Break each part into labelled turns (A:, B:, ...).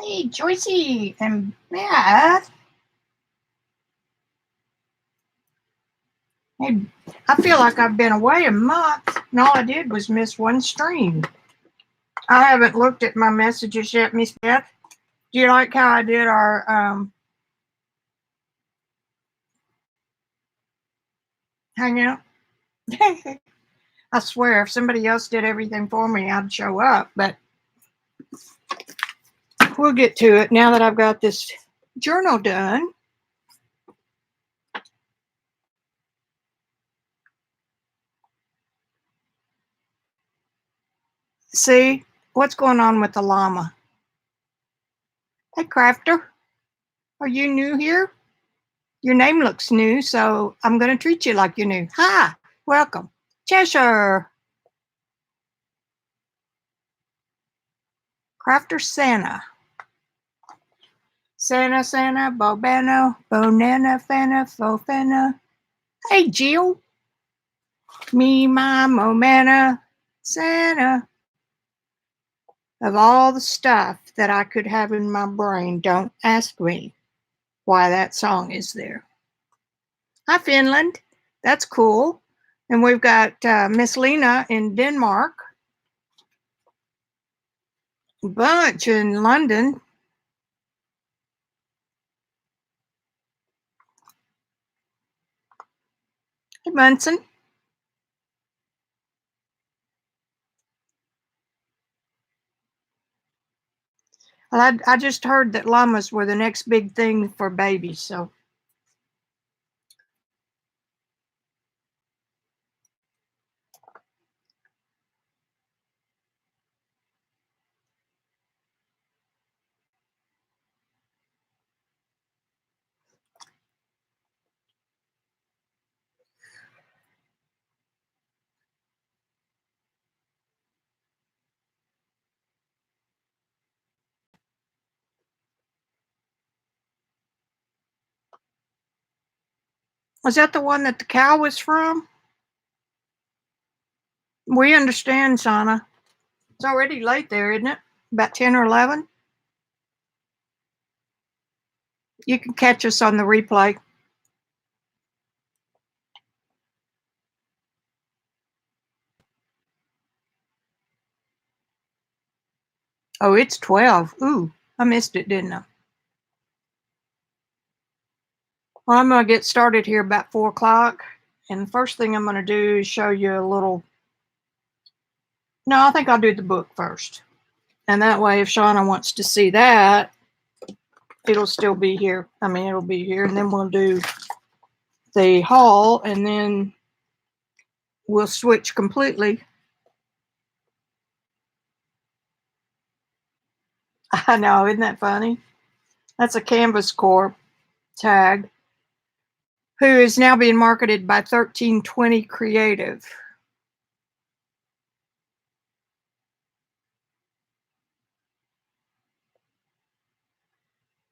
A: Hey, Joycey and Matt. Hey, I feel like I've been away a month, and all I did was miss one stream. I haven't looked at my messages yet, Miss Beth. Do you like how I did our hangout? I swear, if somebody else did everything for me, I'd show up. But we'll get to it now that I've got this journal done. See what's going on with the llama. Hey, Crafter, are you new here? Your name looks new, so I'm going to treat you like you're new. Hi, welcome. Cheshire. Crafter Santa. Santa, Santa, Bobano, Bonana, Fana, Fofana. Hey, Jill. Me, my, Momana, Santa. Of all the stuff that I could have in my brain, don't ask me why that song is there. Hi, Finland. That's cool. And we've got Miss Lena in Denmark. A bunch in London. Hey, Munson. Well, I just heard that llamas were the next big thing for babies, so. Was that the one that the cow was from? We understand, Sana. It's already late there, isn't it? About 10 or 11? You can catch us on the replay. Oh, it's 12. Ooh, I missed it, didn't I? Well, I'm going to get started here about 4 o'clock. And the first thing I'm going to do is show you a little. No, I think I'll do the book first. And that way, if Shauna wants to see that, it'll still be here. I mean, it'll be here. And then we'll do the haul, and then we'll switch completely. I know, isn't that funny? That's a Canvas Corp tag, who is now being marketed by 1320 Creative.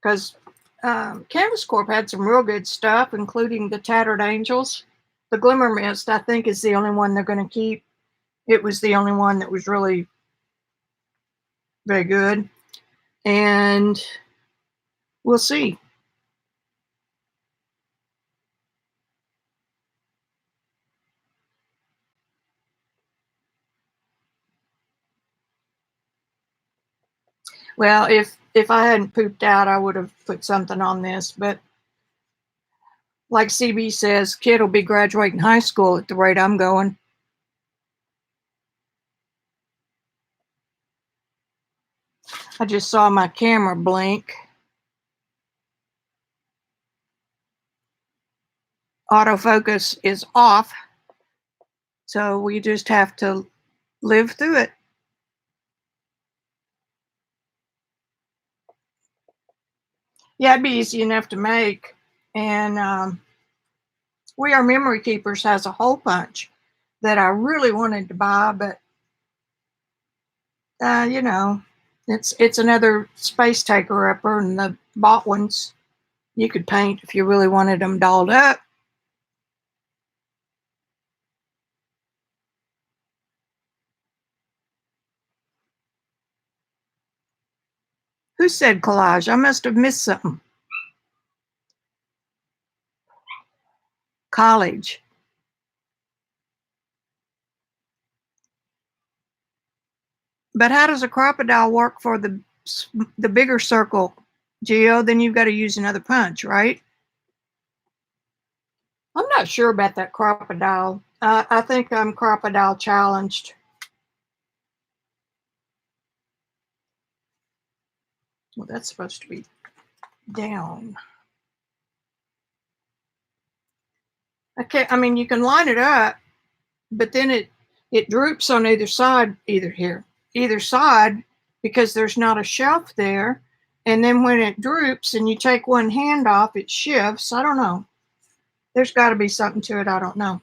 A: Because Canvas Corp had some real good stuff, including the Tattered Angels. The Glimmer Mist, I think, is the only one they're going to keep. It was the only one that was really very good. And we'll see. Well, if I hadn't pooped out, I would have put something on this. But like CB says, kid will be graduating high school at the rate I'm going. I just saw my camera blink. Autofocus is off. So we just have to live through it. Yeah, it'd be easy enough to make. And We Are Memory Keepers has a whole bunch that I really wanted to buy, but you know, it's another space taker upper, and the bought ones you could paint if you really wanted them dolled up. Who said collage? I must have missed something. College. But how does a crocodile work for the bigger circle, Geo? Then you've got to use another punch, right? I'm not sure about that crocodile. I think I'm crocodile challenged. Well, that's supposed to be down. Okay, I mean, you can line it up, but then it droops on either side, either side, because there's not a shelf there. And then when it droops and you take one hand off, it shifts. I don't know. There's got to be something to it. I don't know.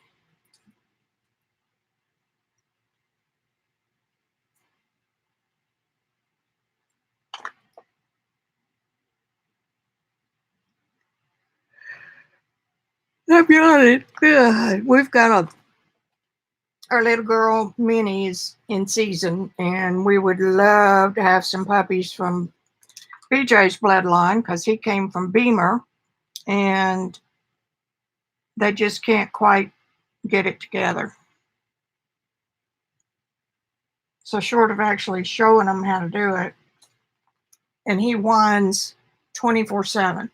A: I'll be honest. We've got our little girl Minnie is in season, and we would love to have some puppies from BJ's bloodline because he came from Beamer, and they just can't quite get it together. So short of actually showing them how to do it, and he whines 24/7.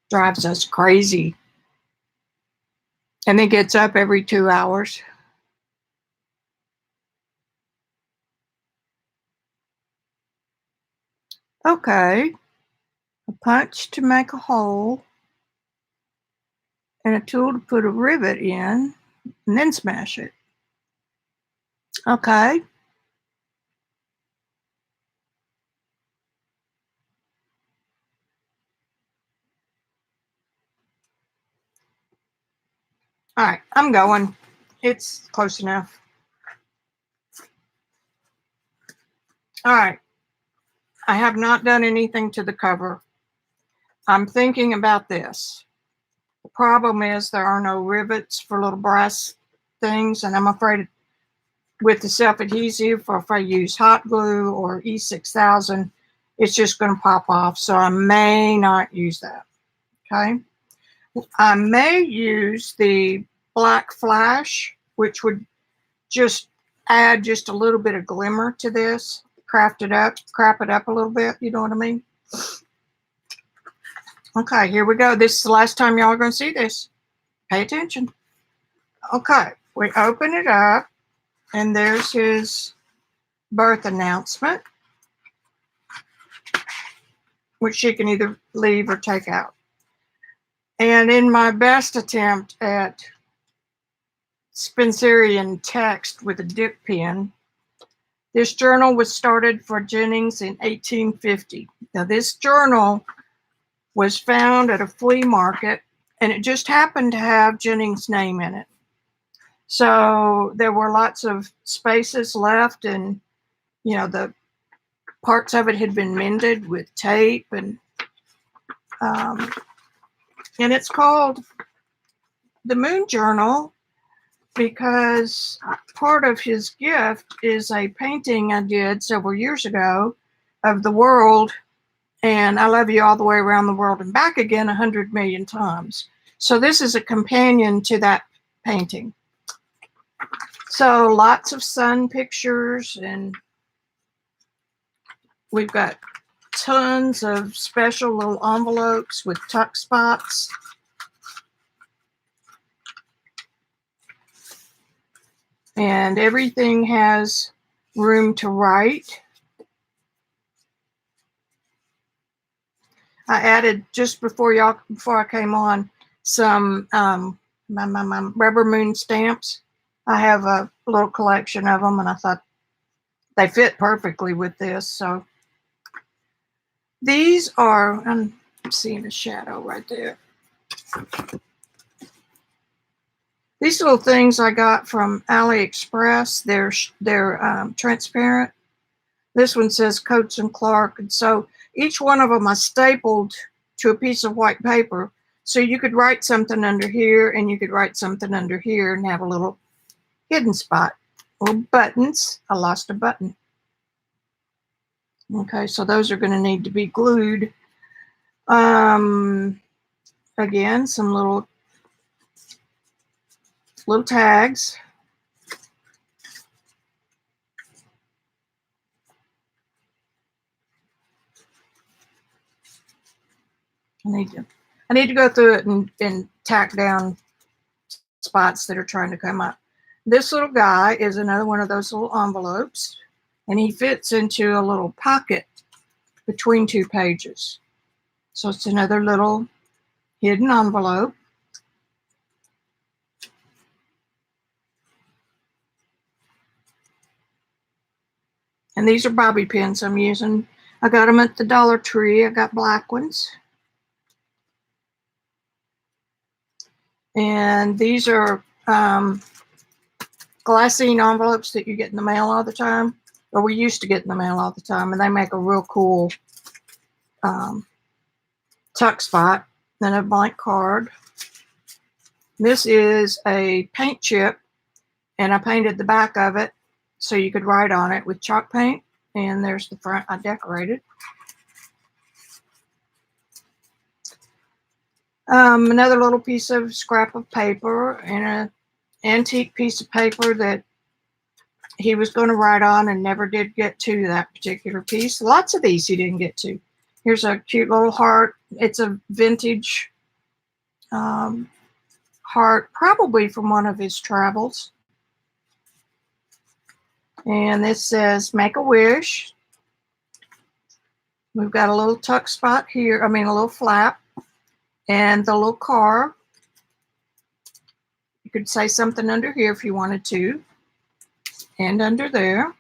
A: Drives us crazy. And then gets up every 2 hours. Okay. A punch to make a hole, and a tool to put a rivet in, and then smash it. Okay. All right, I'm going. It's close enough. All right. I have not done anything to the cover. I'm thinking about this. The problem is there are no rivets for little brass things, and I'm afraid with the self-adhesive, or if I use hot glue or E6000, it's just going to pop off. So I may not use that. Okay. I may use the black flash, which would just add just a little bit of glimmer to this, crap it up a little bit. You know what I mean? Okay, here we go. This is the last time y'all are going to see this. Pay attention. Okay, we open it up, and there's his birth announcement, which she can either leave or take out. And in my best attempt at Spencerian text with a dip pen, this journal was started for Jennings in 1850. Now, this journal was found at a flea market, and it just happened to have Jennings' name in it. So there were lots of spaces left, and the parts of it had been mended with tape, and it's called the Moon Journal because part of his gift is a painting I did several years ago of the world, and I love you all the way around the world and back again 100 million times. So this is a companion to that painting. So lots of sun pictures, and we've got tons of special little envelopes with tuck spots. And everything has room to write. I added, just before I came on, some my rubber moon stamps. I have a little collection of them, and I thought they fit perfectly with this. So these are, I'm seeing a shadow right there. These little things I got from AliExpress. They're transparent. This one says Coates and Clark, and so each one of them I stapled to a piece of white paper, so you could write something under here, and you could write something under here, and have a little hidden spot. Little buttons. I lost a button. Okay, so those are going to need to be glued. Again, some little tags. I need to go through it and tack down spots that are trying to come up. This little guy is another one of those little envelopes, and he fits into a little pocket between two pages. So it's another little hidden envelope. And these are bobby pins I'm using. I got them at the Dollar Tree. I got black ones. And these are glassine envelopes that you get in the mail all the time, or we used to get in the mail all the time, and they make a real cool tuck spot. Then a blank card. This is a paint chip, and I painted the back of it so you could write on it with chalk paint. And there's the front I decorated. Another little piece of scrap of paper and an antique piece of paper that he was going to write on and never did get to that particular piece. Lots of these he didn't get to. Here's a cute little heart. It's a vintage heart, probably from one of his travels. And this says, make a wish. We've got a little tuck spot here, a little flap, and the little car. You could say something under here if you wanted to, and under there.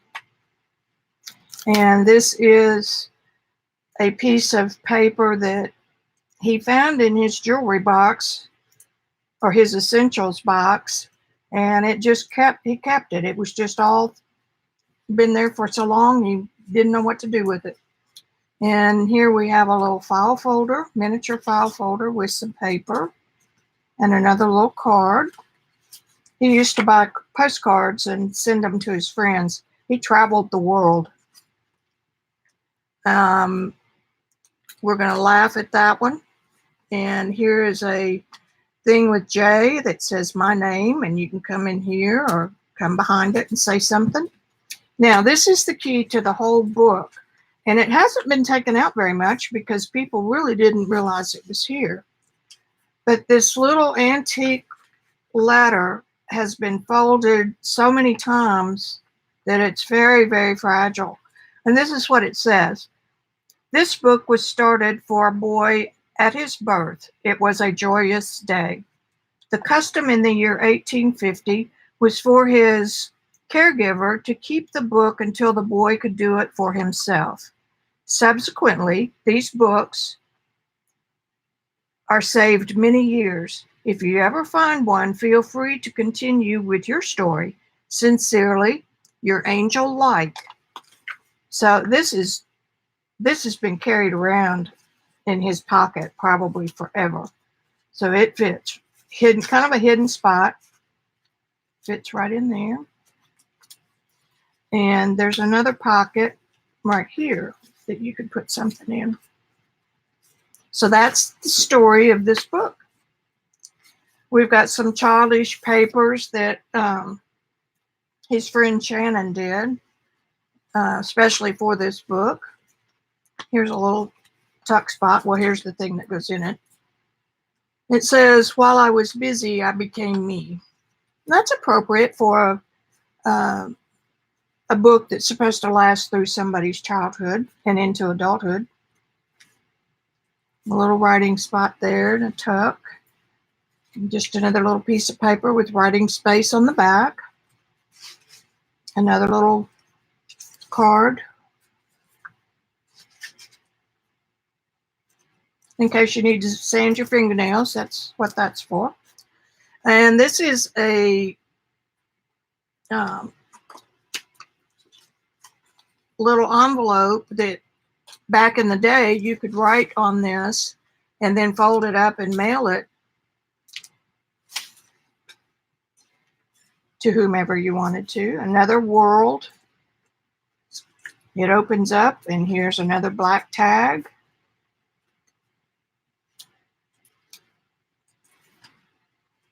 A: And this is a piece of paper that he found in his jewelry box, or his essentials box, and he kept it. It was just all been there for so long, he didn't know what to do with it. And here we have a little file folder, miniature file folder with some paper and another little card. He used to buy postcards and send them to his friends. He traveled the world. We're going to laugh at that one. And here is a thing with J that says my name, and you can come in here or come behind it and say something. Now, this is the key to the whole book, and it hasn't been taken out very much because people really didn't realize it was here. But this little antique letter has been folded so many times that it's very, very fragile. And this is what it says. This book was started for a boy at his birth. It was a joyous day. The custom in the year 1850 was for his caregiver to keep the book until the boy could do it for himself. Subsequently, these books are saved many years. If you ever find one, feel free to continue with your story. Sincerely, your angel light. So this has been carried around in his pocket probably forever. So it fits. Hidden, kind of a hidden spot. Fits right in there. And there's another pocket right here that you could put something in. So that's the story of this book. We've got some childish papers that his friend Shannon did, especially for this book. Here's a little tuck spot. Well, here's the thing that goes in it. It says, while I was busy, I became me. That's appropriate for a book that's supposed to last through somebody's childhood and into adulthood. A little writing spot there and a tuck. And just another little piece of paper with writing space on the back. Another little card. In case you need to sand your fingernails, that's what that's for. And this is a little envelope that back in the day you could write on this and then fold it up and mail it to whomever you wanted to. Another world. It opens up, and here's another black tag.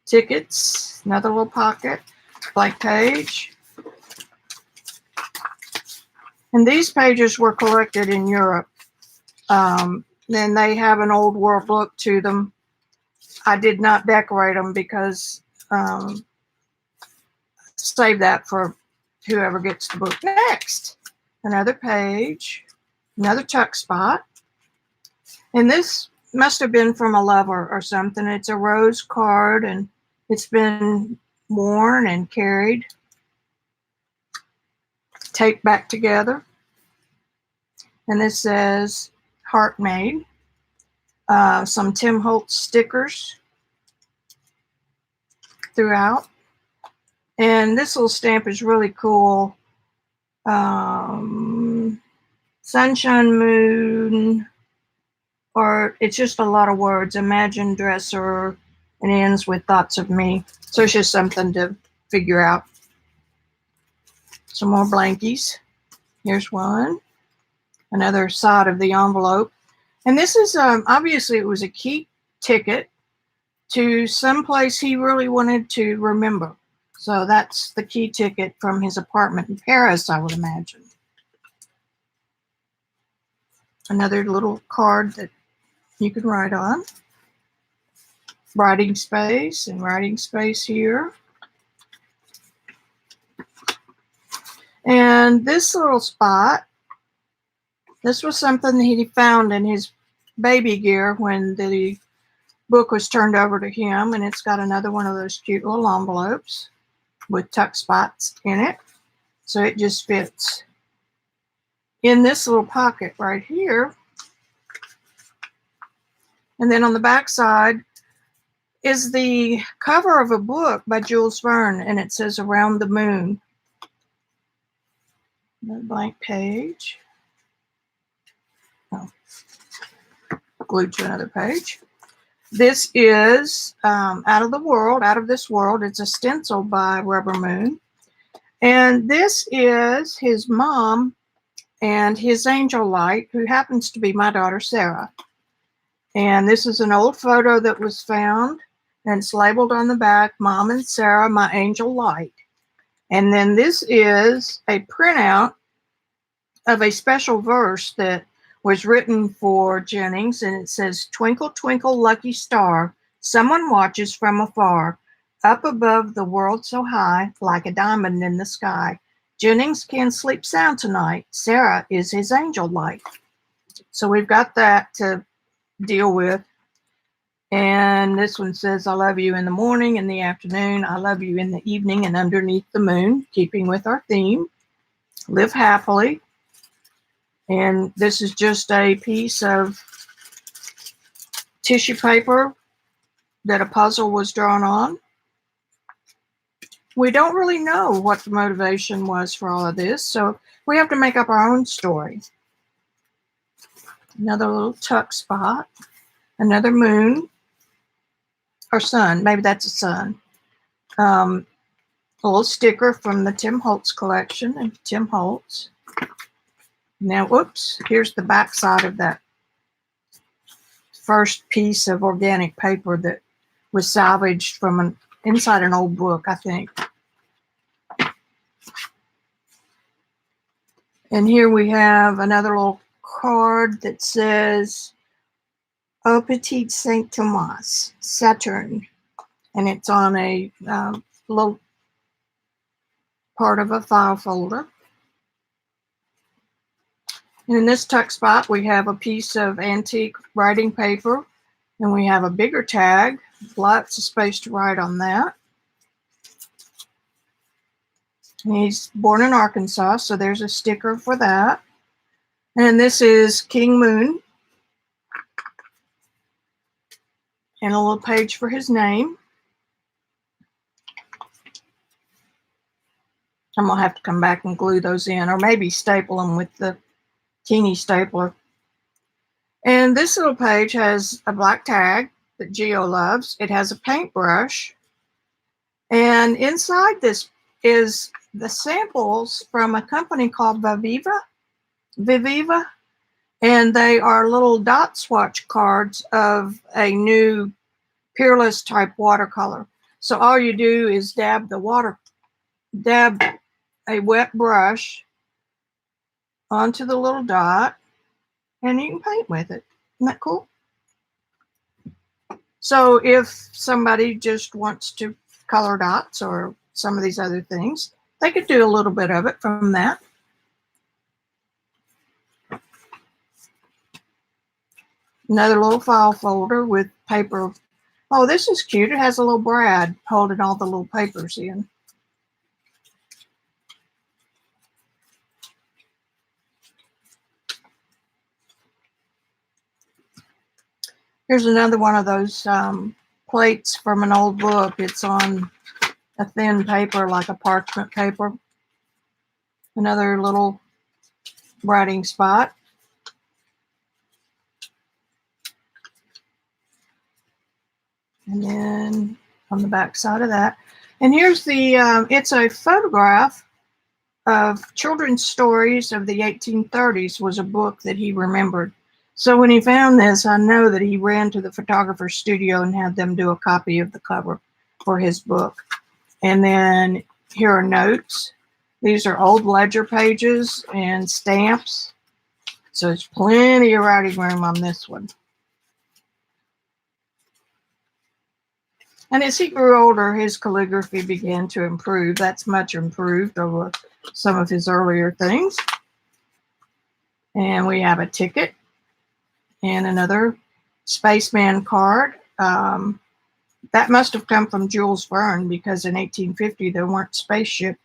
A: Tickets, another little pocket, blank page. And these pages were collected in Europe. Then they have an old world look to them. I did not decorate them because save that for whoever gets the book next. Another page, another tuck spot. And this must have been from a lover or something. It's a rose card, and it's been worn and carried, taped back together. And this says Heart Made. Some Tim Holtz stickers throughout. And this little stamp is really cool. Sunshine Moon, or it's just a lot of words. Imagine dresser, and ends with thoughts of me. So it's just something to figure out. Some more blankies. Here's one. Another side of the envelope. And this is, obviously it was a key ticket to some place he really wanted to remember. So that's the key ticket from his apartment in Paris, I would imagine. Another little card that you can write on. Writing space and writing space here. And this little spot, this was something that he found in his baby gear when the book was turned over to him, and it's got another one of those cute little envelopes with tuck spots in it. So it just fits in this little pocket right here. And then on the back side is the cover of a book by Jules Verne, and it says Around the Moon. Another blank page. Oh, glued to another page. This is Out of This World. It's a stencil by Rubber Moon. And this is his mom and his angel light, who happens to be my daughter, Sarah. And this is an old photo that was found, and it's labeled on the back, Mom and Sarah, my angel light. And then this is a printout of a special verse that was written for Jennings, and it says, Twinkle, twinkle, lucky star, someone watches from afar, up above the world so high, like a diamond in the sky. Jennings can sleep sound tonight. Sarah is his angel light. So we've got that to deal with. And this one says, I love you in the morning, in the afternoon. I love you in the evening and underneath the moon, keeping with our theme. Live happily. And this is just a piece of tissue paper that a puzzle was drawn on. We don't really know what the motivation was for all of this, so we have to make up our own story. Another little tuck spot. Another moon. Or sun. Maybe that's a sun. A little sticker from the Tim Holtz collection and Tim Holtz. Now, whoops, here's the back side of that first piece of organic paper that was salvaged from inside an old book, I think. And here we have another little card that says, Au Petit Saint Thomas, Saturn. And it's on a little part of a file folder. And in this tuck spot, we have a piece of antique writing paper, and we have a bigger tag, lots of space to write on that. And he's born in Arkansas, so there's a sticker for that. And this is King Moon. And a little page for his name. I'm going to have to come back and glue those in, or maybe staple them with the teeny stapler. And this little page has a black tag that Geo loves. It has a paintbrush. And inside this is the samples from a company called Viva. Viviva, and they are little dot swatch cards of a new Peerless type watercolor. So all you do is dab a wet brush onto the little dot, and you can paint with it. Isn't that cool? So if somebody just wants to color dots or some of these other things, they could do a little bit of it from that. Another little file folder with paper. Oh, this is cute. It has a little Brad holding all the little papers in. Here's another one of those plates from an old book. It's on a thin paper, like a parchment paper. Another little writing spot. And then on the back side of that. And here's the, it's a photograph of children's stories of the 1830s, was a book that he remembered. So when he found this, I know that he ran to the photographer's studio and had them do a copy of the cover for his book. And then here are notes. These are old ledger pages and stamps. So there's plenty of writing room on this one. And as he grew older, his calligraphy began to improve. That's much improved over some of his earlier things. And we have a ticket and another spaceman card. That must have come from Jules Verne, because in 1850 there weren't spaceships.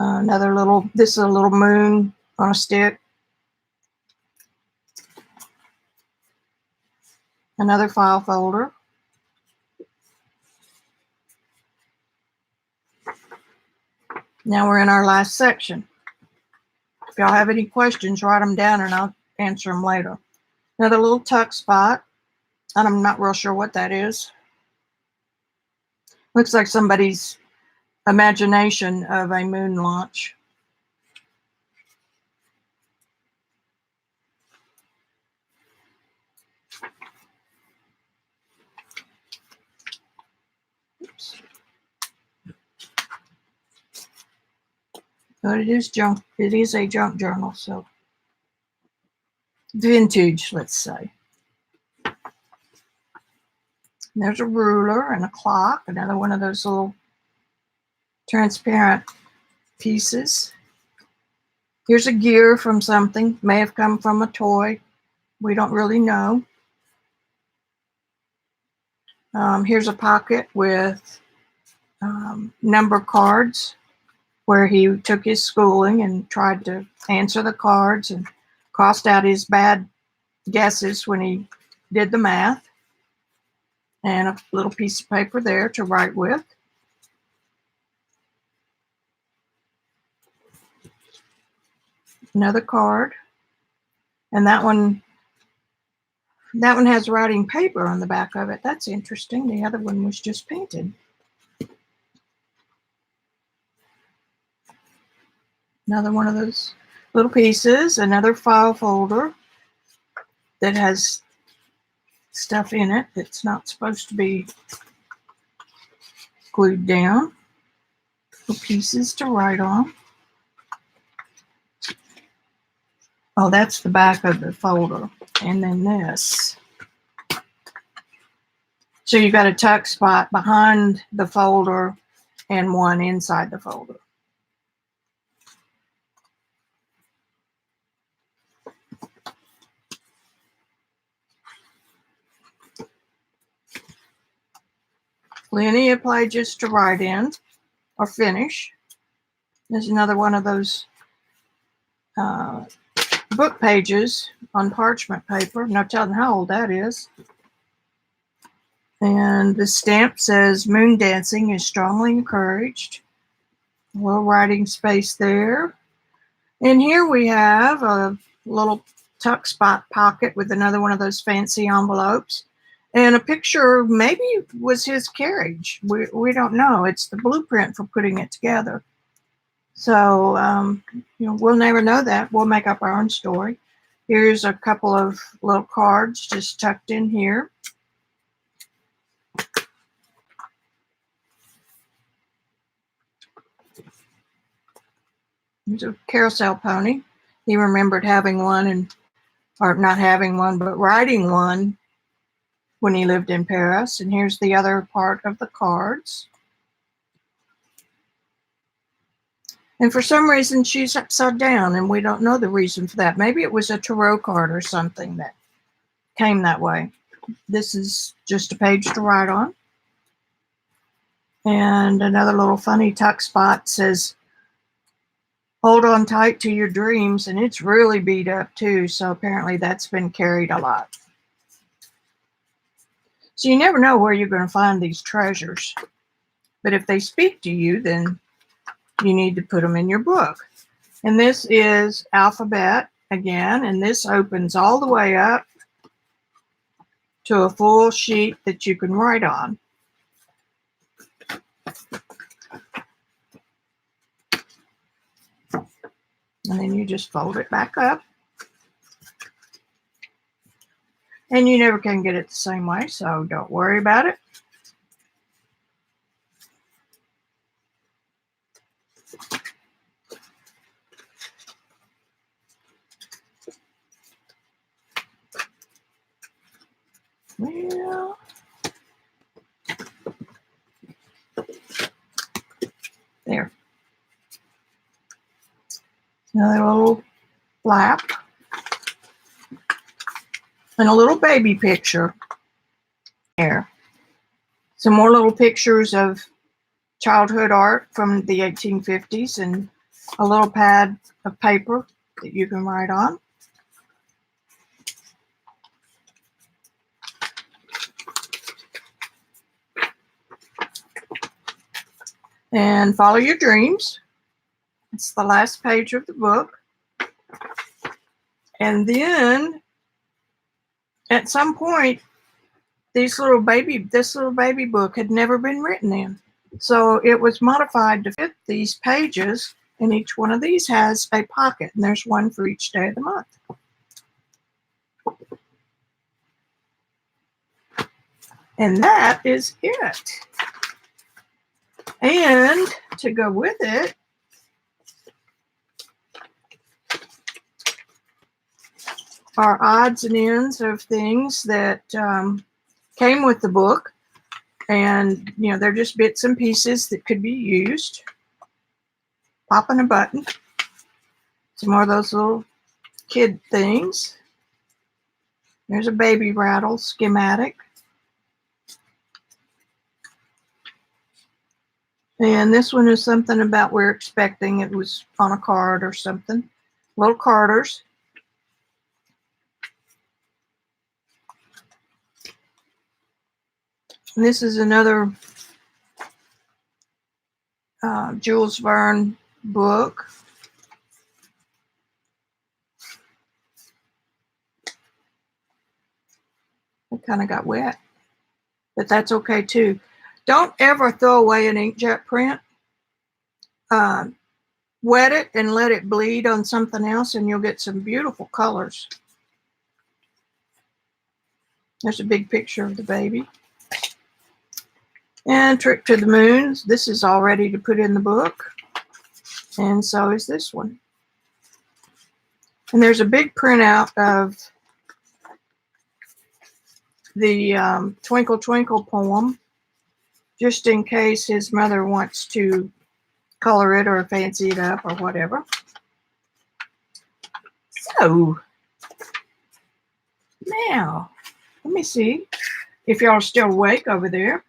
A: Another little, this is a little moon on a stick. Another file folder. Now we're in our last section. If y'all have any questions, write them down and I'll answer them later. Another little tuck spot. And I'm not real sure what that is. Looks like somebody's imagination of a moon launch. Oops. But it is junk. It is a junk journal, so vintage, let's say. And there's a ruler and a clock, another one of those little transparent pieces. Here's a gear from something, may have come from a toy. We don't really know. Here's a pocket with number cards where he took his schooling and tried to answer the cards and crossed out his bad guesses when he did the math. And a little piece of paper there to write with. Another card. And that one has writing paper on the back of it. That's interesting. The other one was just painted. Another one of those little pieces. Another file folder that has stuff in it that's not supposed to be glued down. Little pieces to write on. Oh, that's the back of the folder. And then this. So you've got a tuck spot behind the folder and one inside the folder. Plenty of pages to write in or finish. There's another one of those book pages on parchment paper. No telling how old that is. And the stamp says moon dancing is strongly encouraged. A little writing space there. And here we have a little tuck spot pocket with another one of those fancy envelopes. And a picture maybe was his carriage. We don't know. It's the blueprint for putting it together. So, we'll never know that. We'll make up our own story. Here's a couple of little cards just tucked in here. Here's a carousel pony. He remembered having one or not having one, but riding one when he lived in Paris. And here's the other part of the cards. And for some reason, she's upside down, and we don't know the reason for that. Maybe it was a tarot card or something that came that way. This is just a page to write on. And another little funny tuck spot says, hold on tight to your dreams, and it's really beat up too, so apparently that's been carried a lot. So you never know where you're going to find these treasures. But if they speak to you, then you need to put them in your book. And this is alphabet again, and this opens all the way up to a full sheet that you can write on. And then you just fold it back up. And you never can get it the same way, so don't worry about it. Well, there. Another little flap. And a little baby picture there. Some more little pictures of childhood art from the 1850s and a little pad of paper that you can write on. And follow your dreams. It's the last page of the book. And then at some point, this little baby book had never been written in. So it was modified to fit these pages, and each one of these has a pocket, and there's one for each day of the month. And that is it. And to go with it, are odds and ends of things that came with the book. And, they're just bits and pieces that could be used. Popping a button. Some more of those little kid things. There's a baby rattle schematic. And this one is something about we're expecting. It was on a card or something. Little Carters. And this is another Jules Verne book. It kind of got wet, but that's okay too. Don't ever throw away an inkjet print. Wet it and let it bleed on something else, and you'll get some beautiful colors. There's a big picture of the baby. And Trip to the Moon. This is all ready to put in the book. And so is this one. And there's a big printout of the Twinkle Twinkle poem, just in case his mother wants to color it or fancy it up or whatever. So, now, let me see if y'all are still awake over there.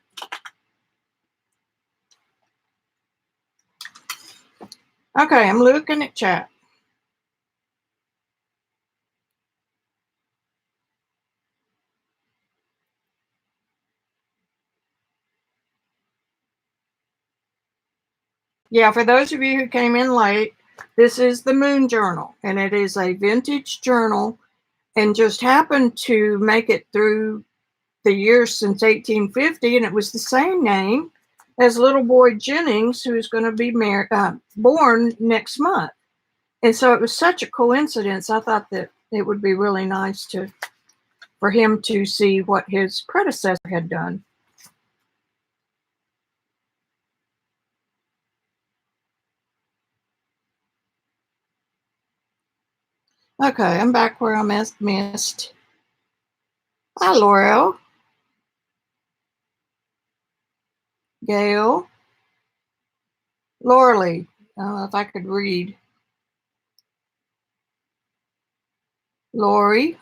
A: Okay, I'm looking at chat. Yeah, for those of you who came in late, this is the Moon Journal, and it is a vintage journal and just happened to make it through the years since 1850, and it was the same name as little boy Jennings, who is going to be born next month. And so it was such a coincidence. I thought that it would be really nice for him to see what his predecessor had done. Okay, I'm back where I missed. Hi, Laurel. Gail. Laurely. I don't know if I could read. Lori.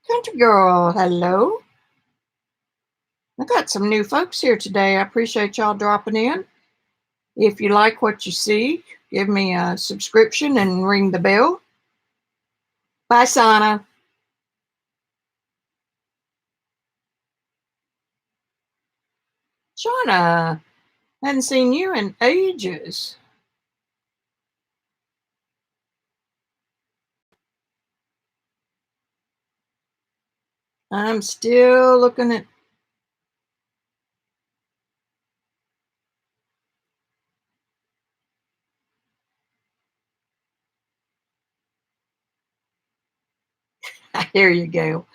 A: Country girl, hello. I got some new folks here today. I appreciate y'all dropping in. If you like what you see, give me a subscription and ring the bell. Bye, Sana. Shauna, hadn't seen you in ages. I'm still looking at. Here you go.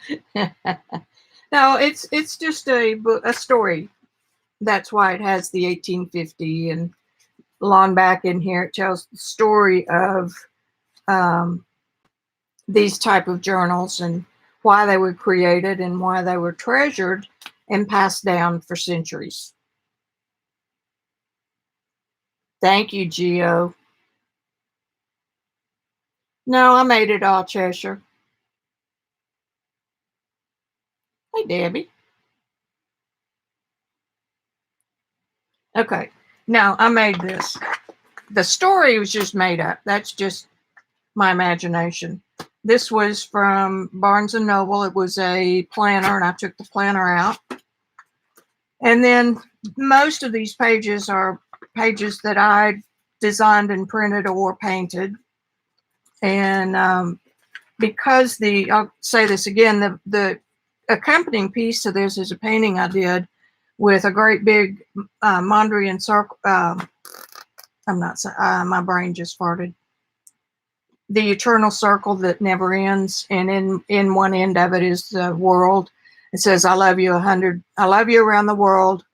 A: No, it's just a story. That's why it has the 1850 and long back in here. It tells the story of these type of journals and why they were created and why they were treasured and passed down for centuries. Thank you, Geo. No, I made it all Cheshire. Hey, Debbie. Okay, now I made this. The story was just made up. That's just my imagination. This was from Barnes and Noble. It was a planner, and I took the planner out. And then most of these pages are pages that I designed and printed or painted. And because I'll say this again, the accompanying piece to this is a painting I did with a great big Mondrian circle. I'm not, my brain just farted. The eternal circle that never ends, and in one end of it is the world. It says, "I love you 100. I love you around the world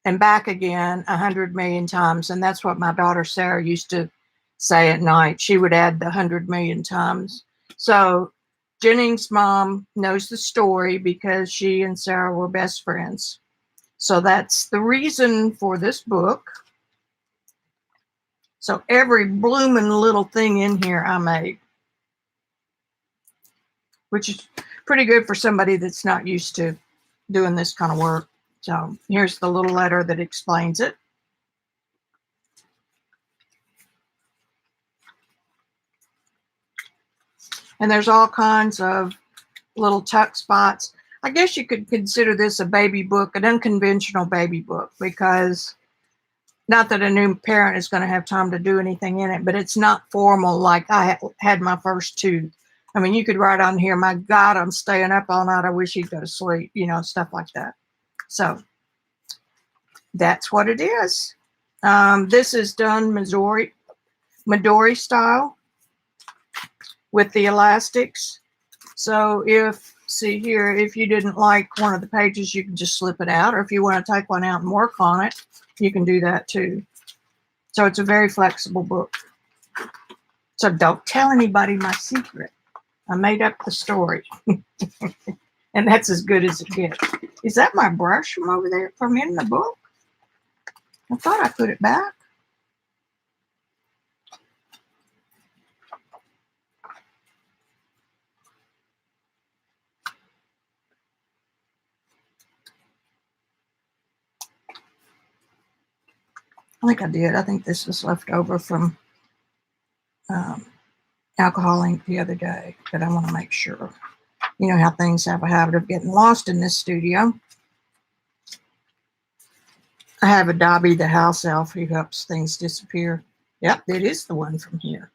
A: and back again 100 million times." And that's what my daughter Sarah used to say at night. She would add the 100 million times. So Jennings' mom knows the story because she and Sarah were best friends. So that's the reason for this book. So every blooming little thing in here I made, which is pretty good for somebody that's not used to doing this kind of work. So here's the little letter that explains it. And there's all kinds of little tuck spots. I guess you could consider this a baby book, an unconventional baby book, because not that a new parent is going to have time to do anything in it, but it's not formal like I had my first tooth. I mean, you could write on here, "My God, I'm staying up all night. I wish he'd go to sleep," stuff like that. So that's what it is. This is done Midori style with the elastics. So see here, if you didn't like one of the pages, you can just slip it out. Or if you want to take one out and work on it, you can do that too. So it's a very flexible book. So don't tell anybody my secret. I made up the story. And that's as good as it gets. Is that my brush from over there from in the book? I thought I put it back. I think I did. I think this was left over from alcohol ink the other day, but I want to make sure. You know how things have a habit of getting lost in this studio. I have a Dobby the house elf who helps things disappear. Yep, it is the one from here.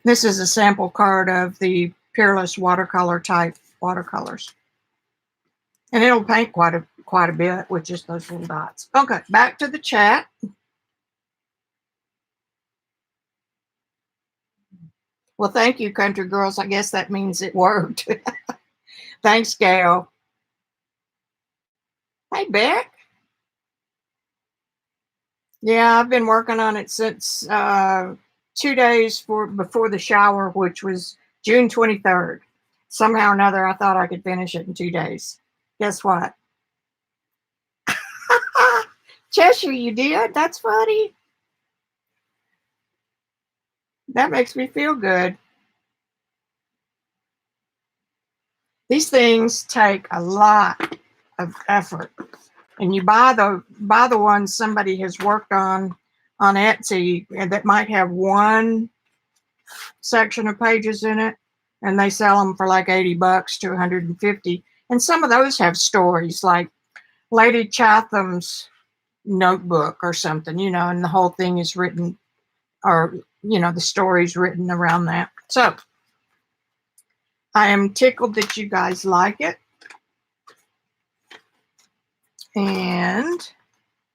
A: This is a sample card of the Peerless watercolor type watercolors. And it'll paint quite a bit with just those little dots. Okay, back to the chat. Well, thank you, country girls. I guess that means it worked. Thanks, Gail. Hey, Beck. Yeah, I've been working on it since 2 days before the shower, which was June 23rd. Somehow or another, I thought I could finish it in 2 days. Guess what? Cheshire, you did? That's funny. That makes me feel good. These things take a lot of effort, and you buy the ones somebody has worked on Etsy that might have one section of pages in it, and they sell them for like $80 to $150. And some of those have stories, like Lady Chatham's notebook or something, and the whole thing is written, or the story's written around that. So I am tickled that you guys like it. And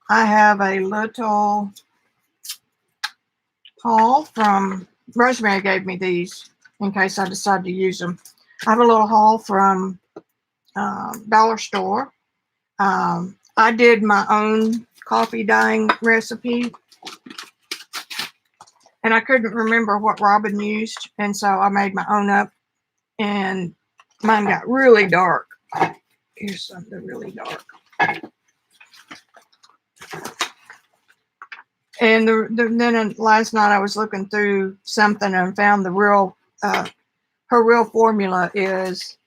A: I have a little haul from Rosemary. Gave me these in case I decide to use them. I have a little haul from Dollar Store. I did my own coffee dyeing recipe, and I couldn't remember what Robin used, and so I made my own up, and mine got really dark. Here's something really dark. And then last night I was looking through something and found her real formula is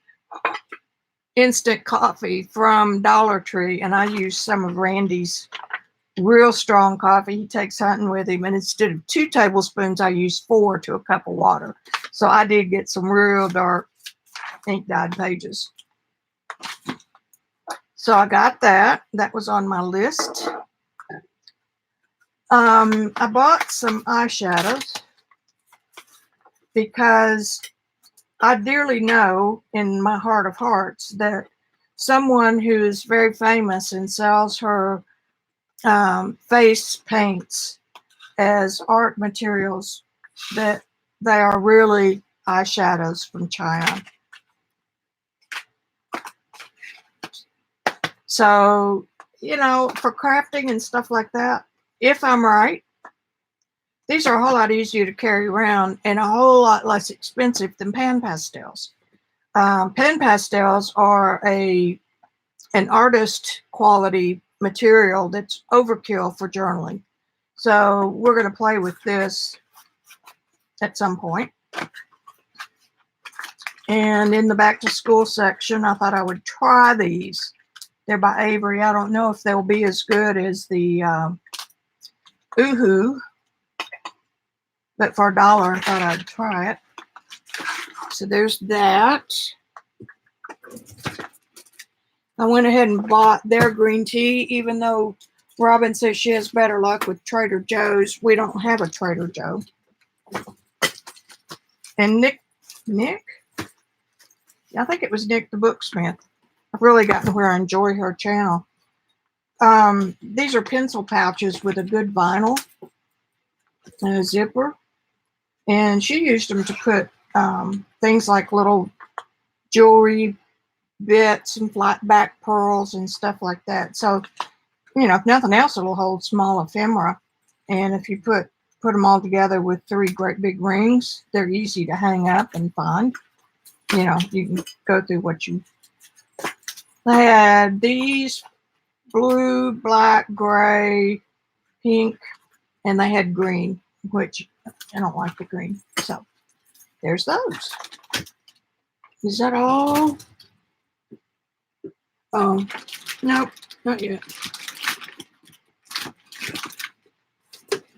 A: instant coffee from Dollar Tree, and I use some of Randy's real strong coffee. He takes hunting with him, and instead of 2 tablespoons, I use 4 to a cup of water. So I did get some real dark ink dyed pages. So I got that. That was on my list. I bought some eyeshadows because I dearly know in my heart of hearts that someone who is very famous and sells her face paints as art materials, that they are really eyeshadows from China. So, for crafting and stuff like that, if I'm right, these are a whole lot easier to carry around and a whole lot less expensive than pan pastels. Pan pastels are an artist quality material that's overkill for journaling. So we're going to play with this at some point. And in the back to school section, I thought I would try these. They're by Avery. I don't know if they'll be as good as the Oohoo, but for $1, I thought I'd try it. So there's that. I went ahead and bought their green tea, even though Robin says she has better luck with Trader Joe's. We don't have a Trader Joe. And Nick, I think it was Nick the Booksmith. I've really gotten where I enjoy her channel. These are pencil pouches with a good vinyl and a zipper. And she used them to put things like little jewelry bits and flat back pearls and stuff like that. So, if nothing else, it'll hold small ephemera. And if you put them all together with 3 great big rings, they're easy to hang up and find. You can go through what you... They had these blue, black, gray, pink, and they had green, which I don't like the green. So there's those. Is that all? Oh, nope, not yet.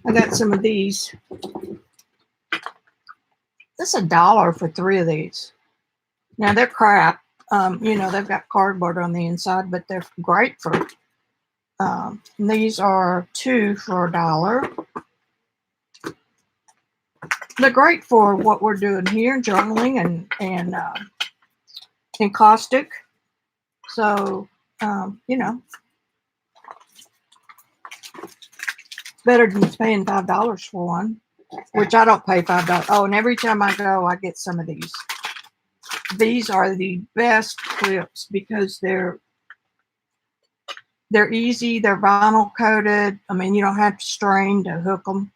A: I got some of these. That's $1 for 3 of these. Now they're crap. They've got cardboard on the inside, but they're great for. These are 2 for $1. They're great for what we're doing here, journaling and encaustic. So, better than paying $5 for one, which I don't pay $5. Oh, and every time I go, I get some of these. These are the best clips because they're easy. They're vinyl coated. I mean, you don't have to strain to hook them.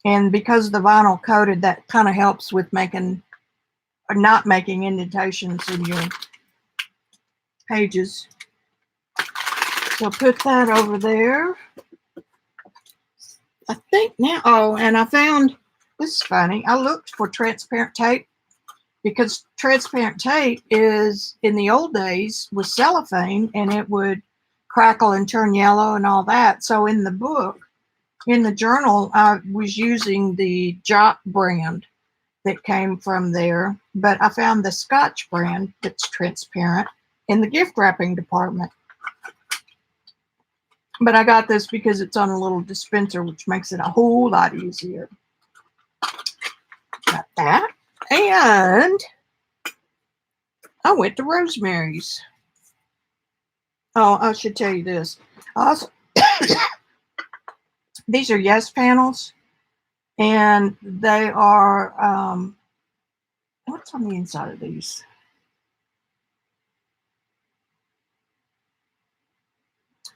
A: And because the vinyl coated, that kind of helps with not making indentations in your pages. So put that over there. I think now, and I found, this is funny, I looked for transparent tape because transparent tape is, in the old days, was cellophane and it would crackle and turn yellow and all that. So in the book, in the journal, I was using the Jot brand that came from there, but I found the Scotch brand that's transparent in the gift wrapping department. But I got this because it's on a little dispenser, which makes it a whole lot easier. Got that. And I went to Rosemary's. Oh, I should tell you this. Also, these are Yes panels. And they are, what's on the inside of these?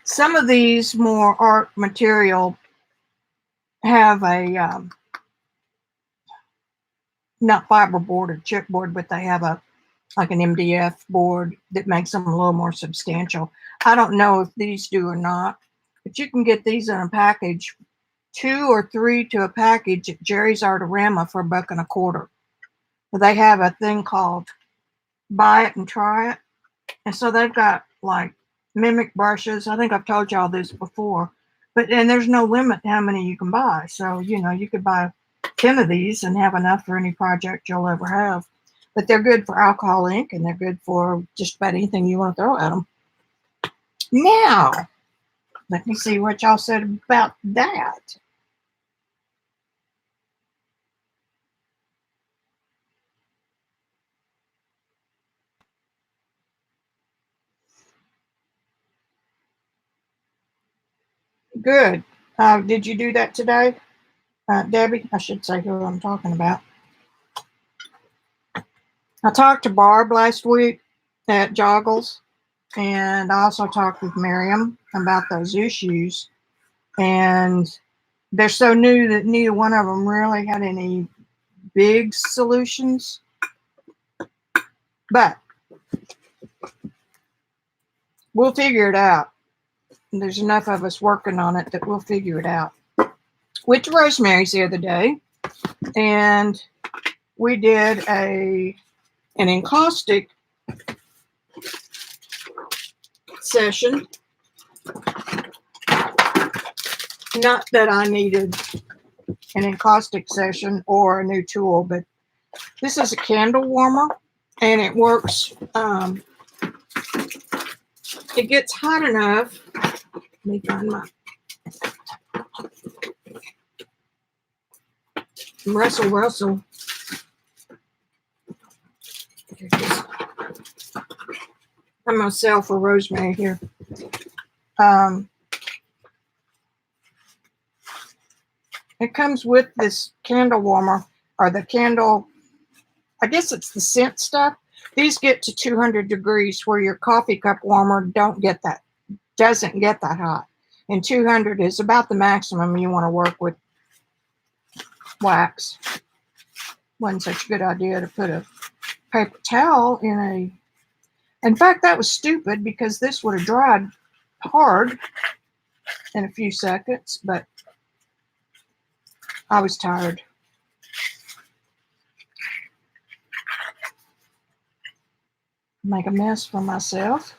A: Some of these more art material have a, not fiberboard or chipboard, but they have like an MDF board that makes them a little more substantial. I don't know if these do or not, but you can get these in a package, 2 or 3 to a package at Jerry's Artorama for $1.25. They have a thing called Buy It and Try It. And so they've got like mimic brushes. I think I've told y'all this before, and there's no limit to how many you can buy. So, you could buy 10 of these and have enough for any project you'll ever have. But they're good for alcohol ink and they're good for just about anything you want to throw at them. Now, let me see what y'all said about that. Good. Did you do that today? Debbie, I should say who I'm talking about. I talked to Barb last week at Joggles, and I also talked with Miriam about those issues. And they're so new that neither one of them really had any big solutions. But we'll figure it out. There's enough of us working on it that we'll figure it out. Went to Rosemary's the other day, and we did an encaustic session. Not that I needed an encaustic session or a new tool, but this is a candle warmer, and it works. It gets hot enough. Let me find my Russell. I'm going to sell for Rosemary here. It comes with this candle warmer, or the candle, I guess it's the scent stuff. These get to 200 degrees where your coffee cup warmer doesn't get that hot. And 200 is about the maximum you want to work with wax. Wasn't such a good idea to put a paper towel in fact, that was stupid because this would have dried hard in a few seconds, but I was tired. Make a mess for myself.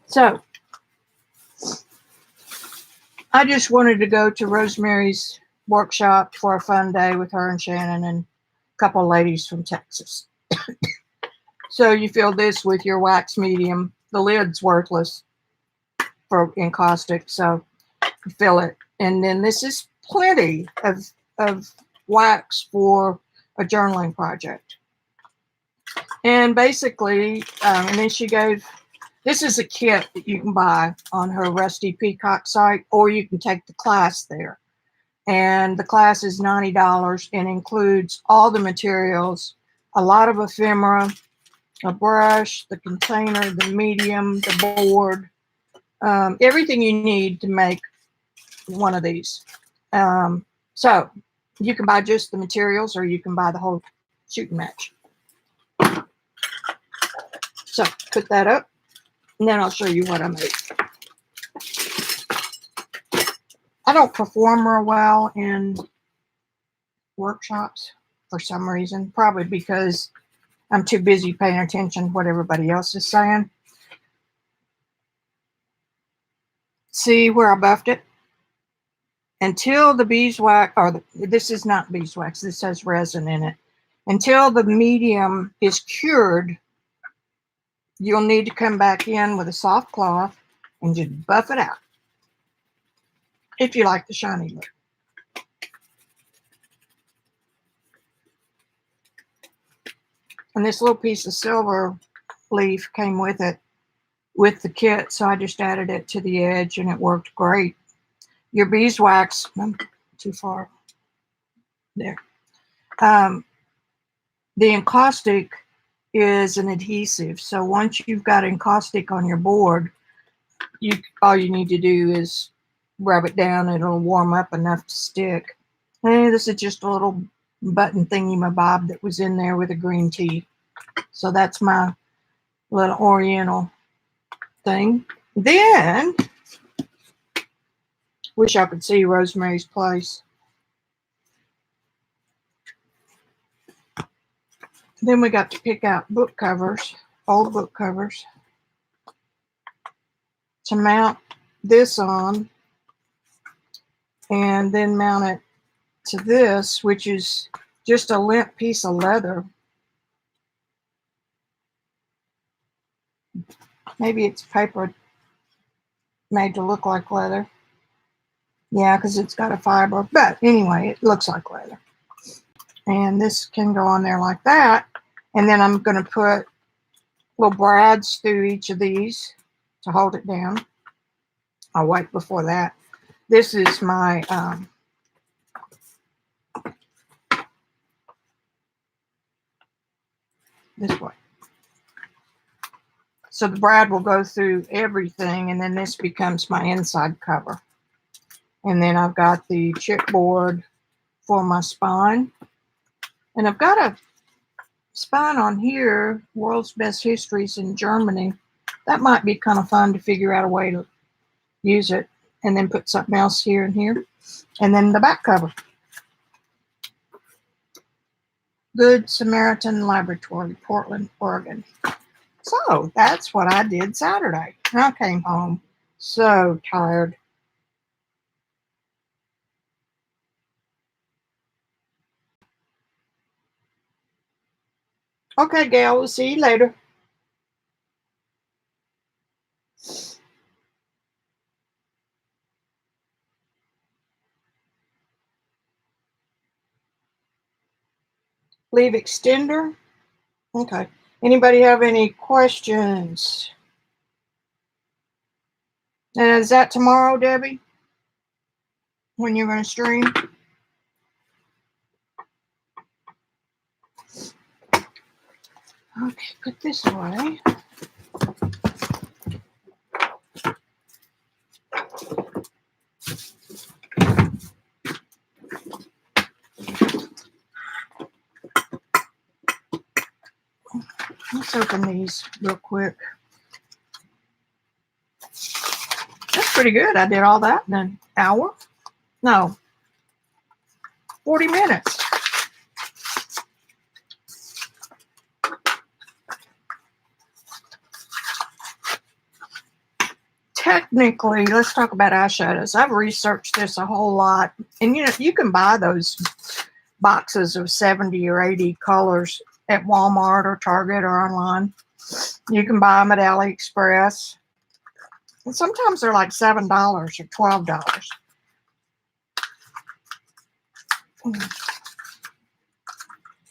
A: So, I just wanted to go to Rosemary's workshop for a fun day with her and Shannon and couple of ladies from Texas. So you fill this with your wax medium. The lid's worthless for encaustic, so you fill it. And then this is plenty of wax for a journaling project. And basically, and then she gave, this is a kit that you can buy on her Rusty Peacock site, or you can take the class there. And the class is $90 and includes all the materials, a lot of ephemera, a brush, the container, the medium, the board, everything you need to make one of these. So you can buy just the materials, or you can buy the whole shooting match. So put that up, and then I'll show you what I made. I don't perform real well in workshops for some reason, probably because I'm too busy paying attention to what everybody else is saying. See where I buffed it? Until the beeswax, or this is not beeswax, this has resin in it. Until the medium is cured, you'll need to come back in with a soft cloth and just buff it out, if you like the shiny look. And this little piece of silver leaf came with it, with the kit, so I just added it to the edge and it worked great. Your beeswax, I'm too far there. The encaustic is an adhesive, so once you've got encaustic on your board, all you need to do is rub it down. It'll warm up enough to stick. And this is just a little button thingy-mabob that was in there with a green tea. So that's my little oriental thing. Then, wish I could see Rosemary's Place. Then we got to pick out book covers, old book covers, to mount this on, and then mount it to this, which is just a limp piece of leather. Maybe it's paper made to look like leather. Yeah, because it's got a fiber. But anyway, it looks like leather. And this can go on there like that. And then I'm going to put little brads through each of these to hold it down. I'll wipe before that. This is my this way. So the brad will go through everything, and then this becomes my inside cover. And then I've got the chipboard for my spine. And I've got a spine on here, World's Best Histories in Germany. That might be kind of fun to figure out a way to use it, and then put something else here and here. And then the back cover. Good Samaritan Laboratory, Portland, Oregon. So that's what I did Saturday. I came home so tired. Okay, Gail, we'll see you later. Leave extender. Okay. Anybody have any questions? And is that tomorrow, Debbie? When you're going to stream? Okay, put this away. Let's open these real quick. That's pretty good. I did all that in an hour. No, 40 minutes. Technically, let's talk about eyeshadows. I've researched this a whole lot. And you know, you can buy those boxes of 70 or 80 colors at Walmart or Target or online. You can buy them at AliExpress. And sometimes they're like $7 or $12.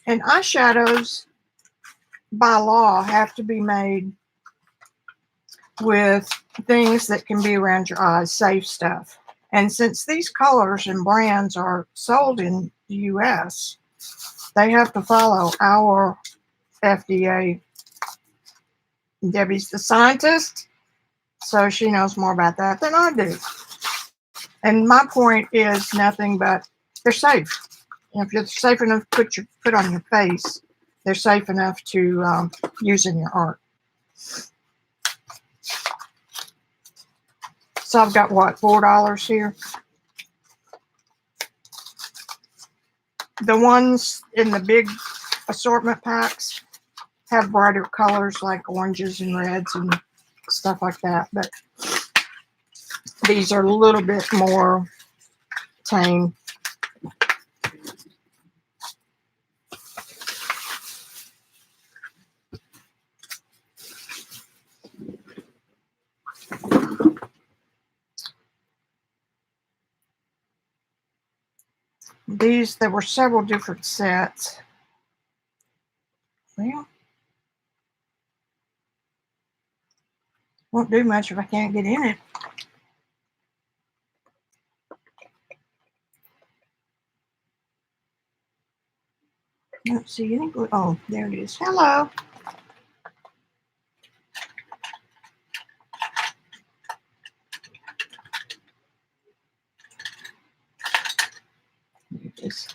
A: And eyeshadows, by law, have to be made with things that can be around your eyes, safe stuff. And since these colors and brands are sold in the US, they have to follow our FDA. Debbie's the scientist, so she knows more about that than I do. And my point is nothing but they're safe. If you're safe enough to put on your face, they're safe enough to use in your art. So I've got what, $4 here? The ones in the big assortment packs have brighter colors like oranges and reds and stuff like that, but these are a little bit more tame. There were several different sets. Well, won't do much if I can't get in it. I don't see any glue. Oh, there it is. Hello. There it is.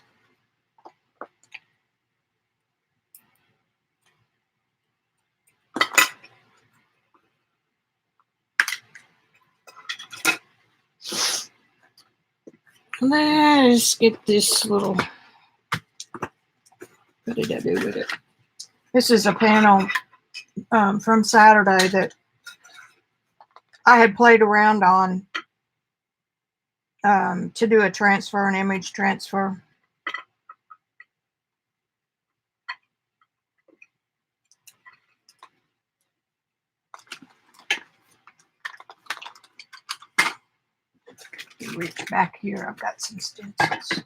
A: Let's get this little, what did I do with it? This is a panel from Saturday that I had played around on to do a transfer, an image transfer. Reach back here, I've got some stencils.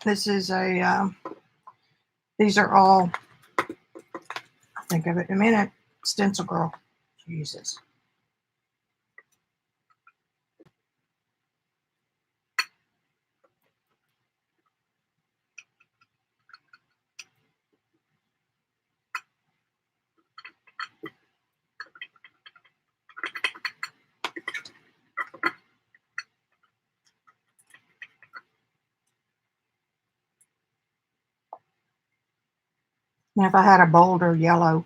A: This is these are all, I'll think of it in a minute, Stencil Girl. Jesus. Now, if I had a bolder yellow.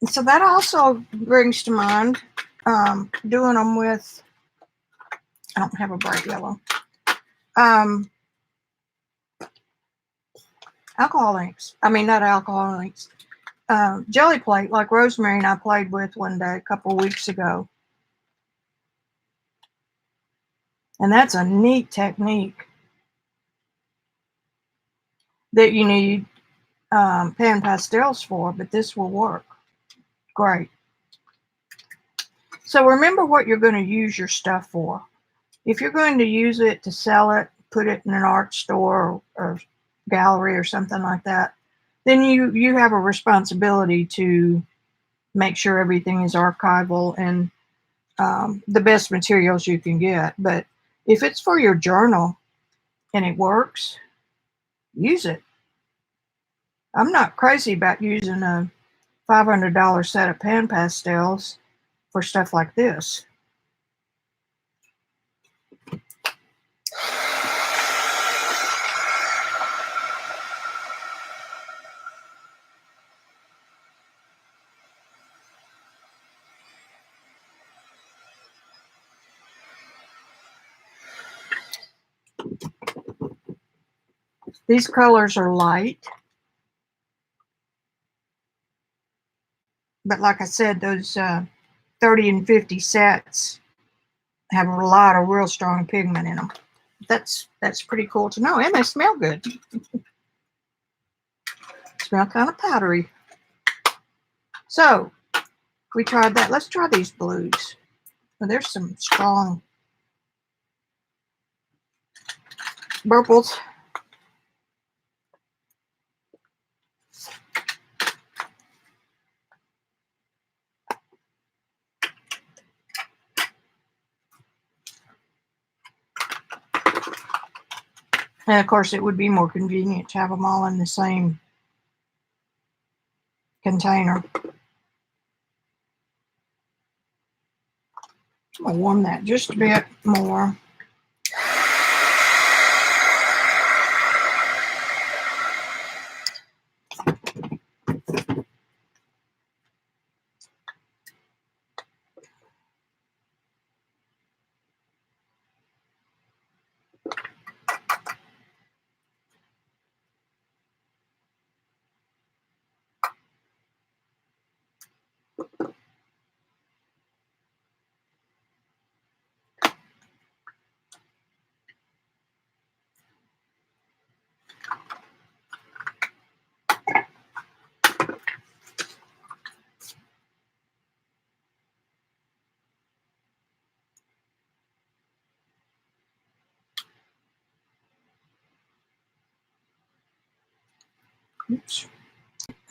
A: So that also brings to mind doing them with, I don't have a bright yellow, alcohol inks. I mean, not alcohol inks. Jelly plate, like Rosemary and I played with one day a couple of weeks ago. And that's a neat technique that you need pan pastels for, but this will work great. So remember what you're going to use your stuff for. If you're going to use it to sell it, put it in an art store or gallery or something like that, then you have a responsibility to make sure everything is archival and the best materials you can get. But If it's for your journal and it works, use it. I'm not crazy about using a $500 set of pan pastels for stuff like this. These colors are light, but like I said, those 30 and 50 sets have a lot of real strong pigment in them. That's pretty cool to know, and they smell good. Smell kind of powdery. So we tried that. Let's try these blues. Well, there's some strong purples. And of course, it would be more convenient to have them all in the same container. I'm going to warm that just a bit more. Oops.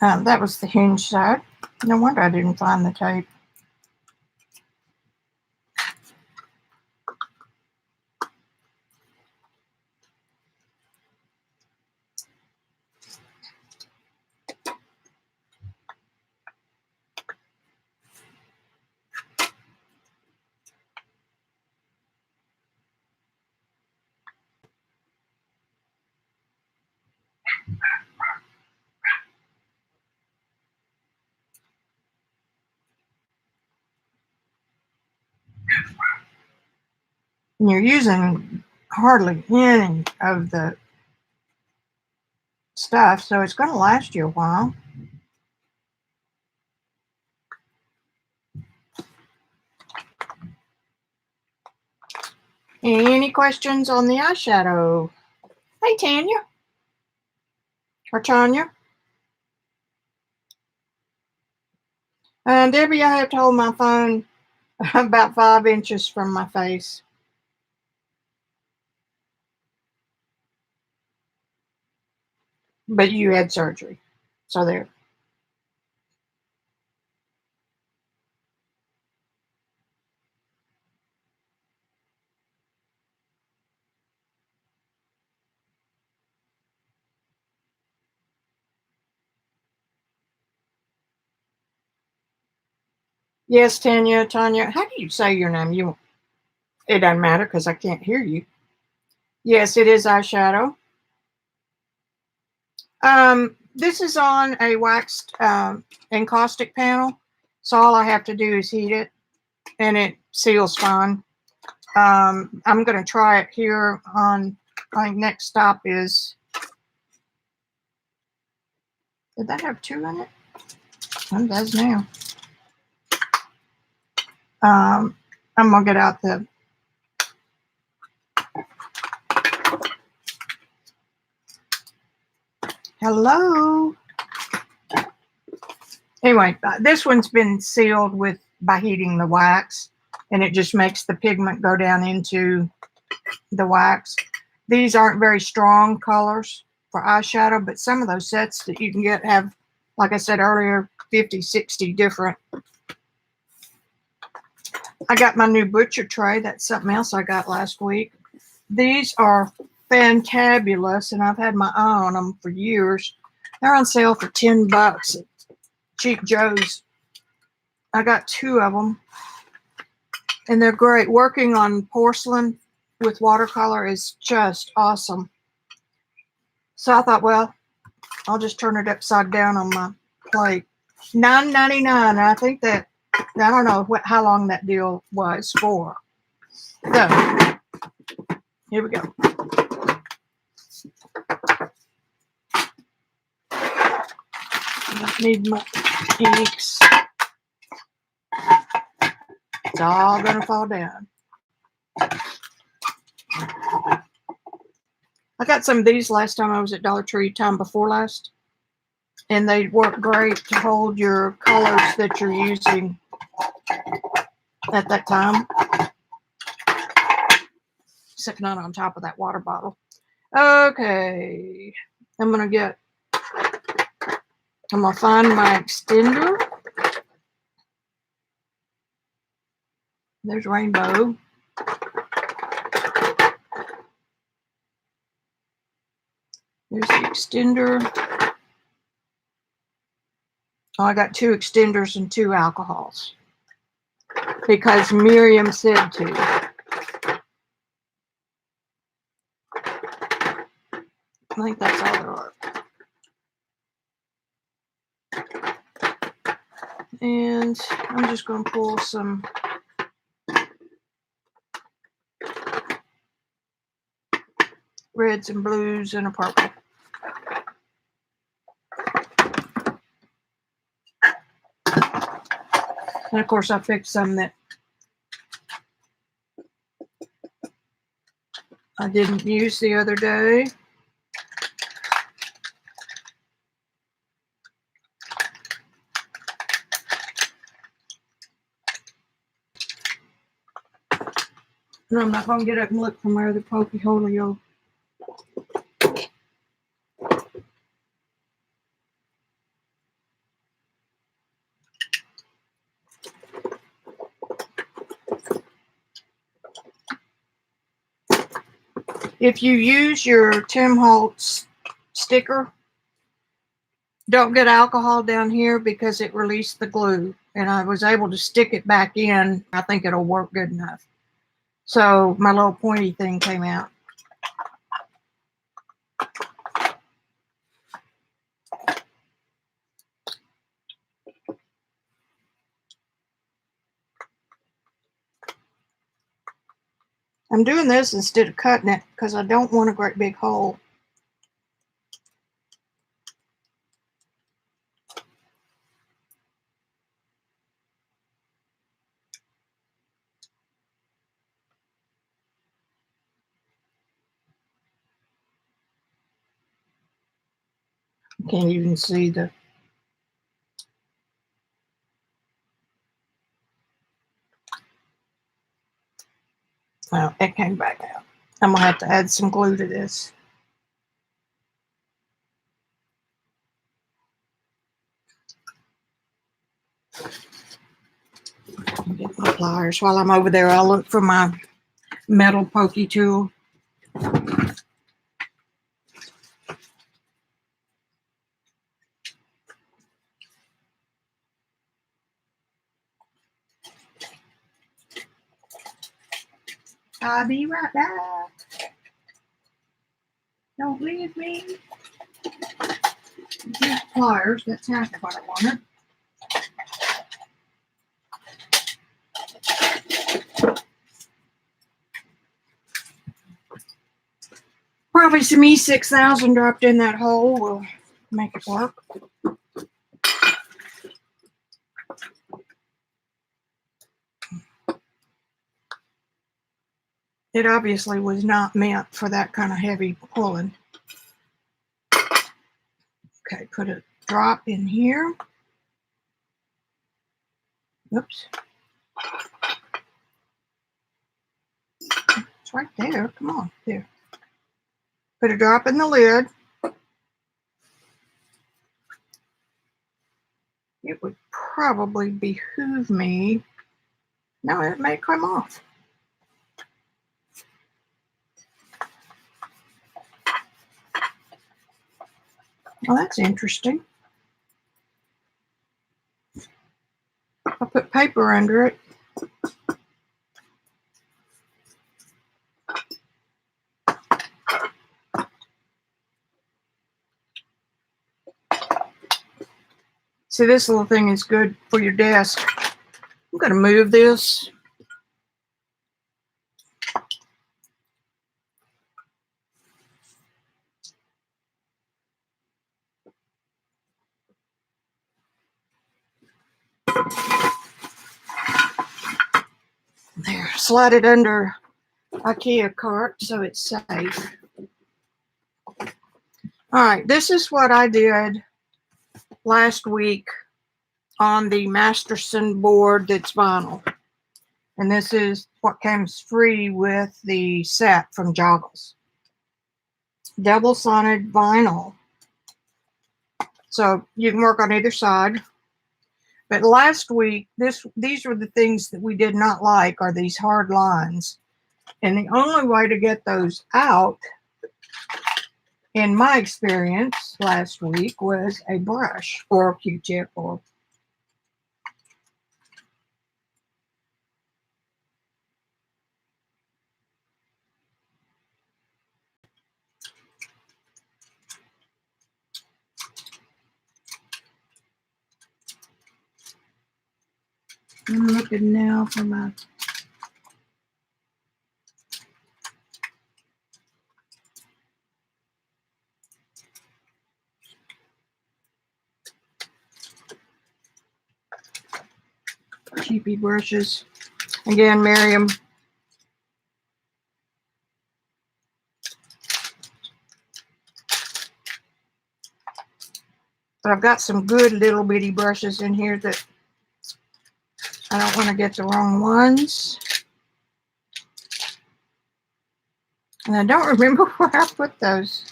A: That was the hinge side. No wonder I didn't find the tape. And you're using hardly any of the stuff, so it's going to last you a while. Any questions on the eyeshadow? Hey, Tanya. Or Tanya. Debbie, I have to hold my phone about 5 inches from my face. But you had surgery, so there. Yes, Tanya. How do you say your name? It doesn't matter because I can't hear you. Yes, it is eyeshadow. This is on a waxed encaustic panel, so all I have to do is heat it, and it seals fine. I'm going to try it here on, I think next stop is, did that have 2 in it? It does now. I'm going to get out the hello. Anyway, this one's been sealed by heating the wax, and it just makes the pigment go down into the wax. These aren't very strong colors for eyeshadow, but some of those sets that you can get have, like I said earlier, 50, 60 different. I got my new butcher tray. That's something else I got last week. These are fantabulous, and I've had my eye on them for years. They're on sale for $10 at Cheap Joe's. I got 2 of them, and they're great. Working on porcelain with watercolor is just awesome. So I thought, well, I'll just turn it upside down on my plate. $9.99. I think that, I don't know how long that deal was for. So, here we go. I don't need my inks. It's all gonna fall down. I got some of these last time I was at Dollar Tree, time before last, and they work great to hold your colors that you're using at that time. Except not on top of that water bottle. Okay, I'm gonna find my extender. There's Rainbow. There's the extender. Oh, I got 2 extenders and 2 alcohols because Miriam said to. I think that's all there are. And I'm just going to pull some reds and blues and a purple. And of course I picked some that I didn't use the other day. And I'm not going to get up and look from where the pokey hole go. If you use your Tim Holtz sticker, don't get alcohol down here because it released the glue. And I was able to stick it back in. I think it'll work good enough. So my little pointy thing came out. I'm doing this instead of cutting it because I don't want a great big hole. You can't even see the... Well, it came back out. I'm going to have to add some glue to this. Get my pliers. While I'm over there, I'll look for my metal pokey tool. I'll be right back. Don't leave me. These pliers, that's half of what I wanted. Probably some E6000 dropped in that hole will make it work. It obviously was not meant for that kind of heavy pulling. Okay, put a drop in here. Oops. It's right there. Come on, there. Put a drop in the lid. It would probably behoove me. No, it may come off. Well, that's interesting. I'll put paper under it. See, this little thing is good for your desk. I'm going to move this. There, slide it under IKEA cart so it's safe. All right, this is what I did last week on the Masterson board that's vinyl. And this is what comes free with the set from Joggles. Double-sided vinyl. So you can work on either side. But last week, these were the things that we did not like, are these hard lines. And the only way to get those out, in my experience last week, was a brush or a Q-tip or I'm looking now for my cheapy brushes. Again, Miriam. But I've got some good little bitty brushes in here that I don't want to get the wrong ones. And I don't remember where I put those.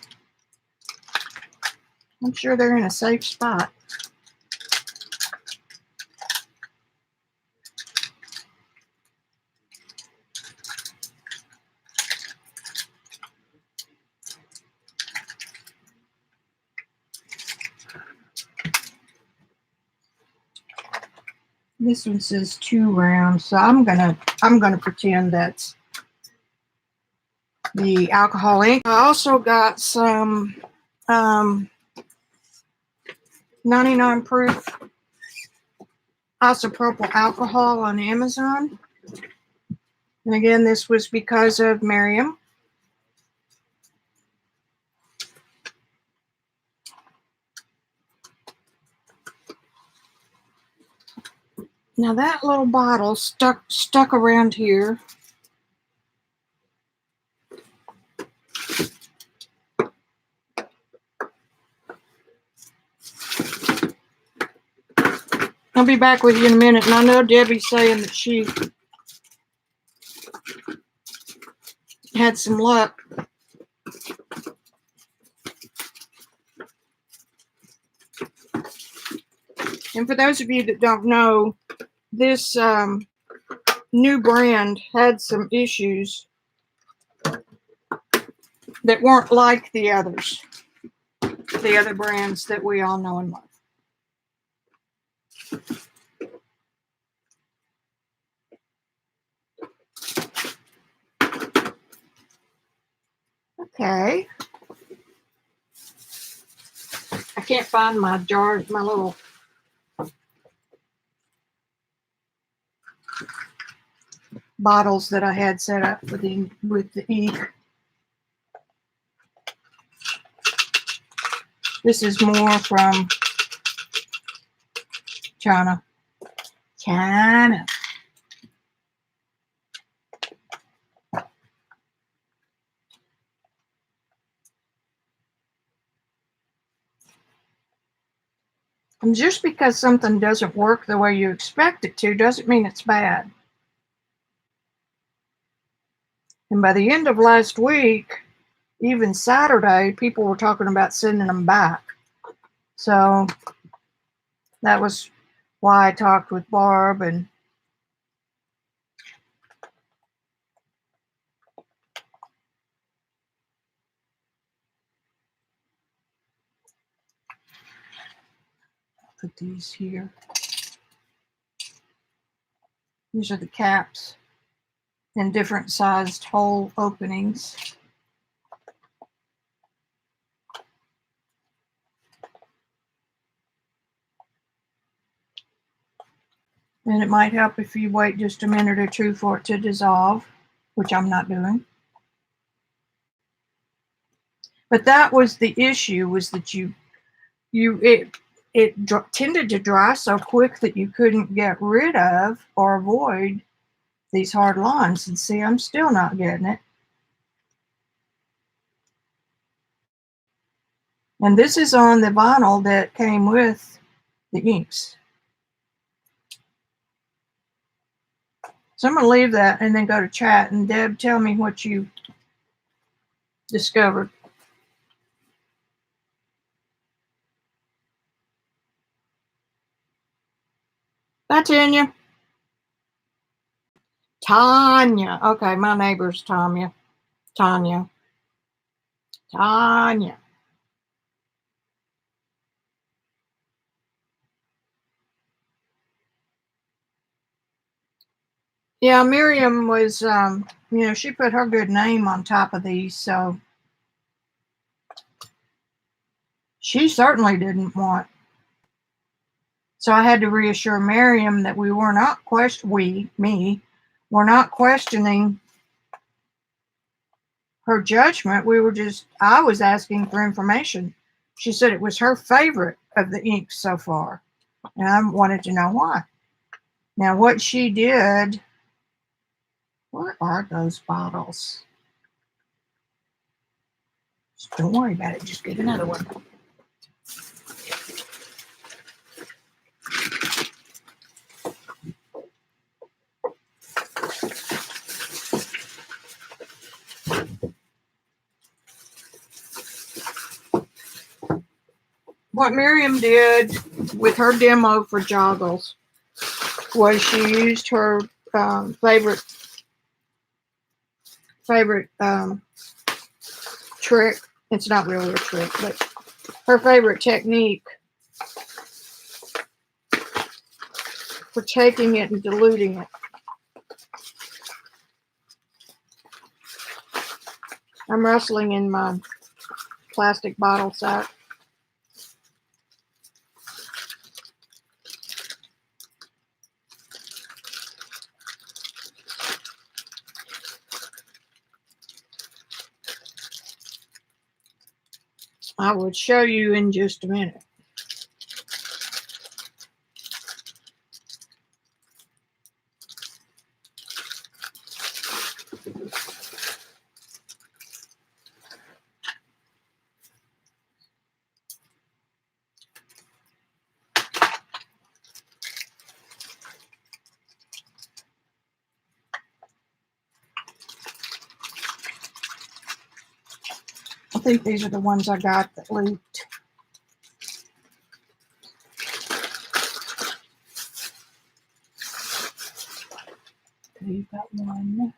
A: I'm sure they're in a safe spot. This one says 2 rounds, so I'm gonna pretend that's the alcohol ink. I also got some 99 proof isopropyl alcohol on Amazon. And again, this was because of Miriam. Now that little bottle stuck around here. I'll be back with you in a minute, and I know Debbie's saying that she had some luck. And for those of you that don't know, this new brand had some issues that weren't like the others, the other brands that we all know and love. Okay. I can't find my jars, my little bottles that I had set up with the ink. This is more from China. China. And just because something doesn't work the way you expect it to doesn't mean it's bad. And by the end of last week, even Saturday, people were talking about sending them back. So that was why I talked with Barb and Put these here. These are the caps in different sized hole openings. And it might help if you wait just a minute or two for it to dissolve, which I'm not doing. But that was the issue, was that it tended to dry so quick that you couldn't get rid of or avoid these hard lines. And see, I'm still not getting it. And this is on the vinyl that came with the inks. So I'm going to leave that and then go to chat. And Deb, tell me what you discovered. Bye, Tanya. Tanya. Okay, my neighbor's Tanya. Tanya. Tanya. Yeah, Miriam was, she put her good name on top of these, so she certainly didn't want. So I had to reassure Miriam that we were not we're not questioning her judgment. I was asking for information. She said it was her favorite of the inks so far, and I wanted to know why. Now, what she did, where are those bottles? Just don't worry about it. Just get another one. What Miriam did with her demo for joggles was she used her favorite trick. It's not really a trick, but her favorite technique for taking it and diluting it. I'm rustling in my plastic bottle sack. I will show you in just a minute. I think these are the ones I got that leaked. You got one.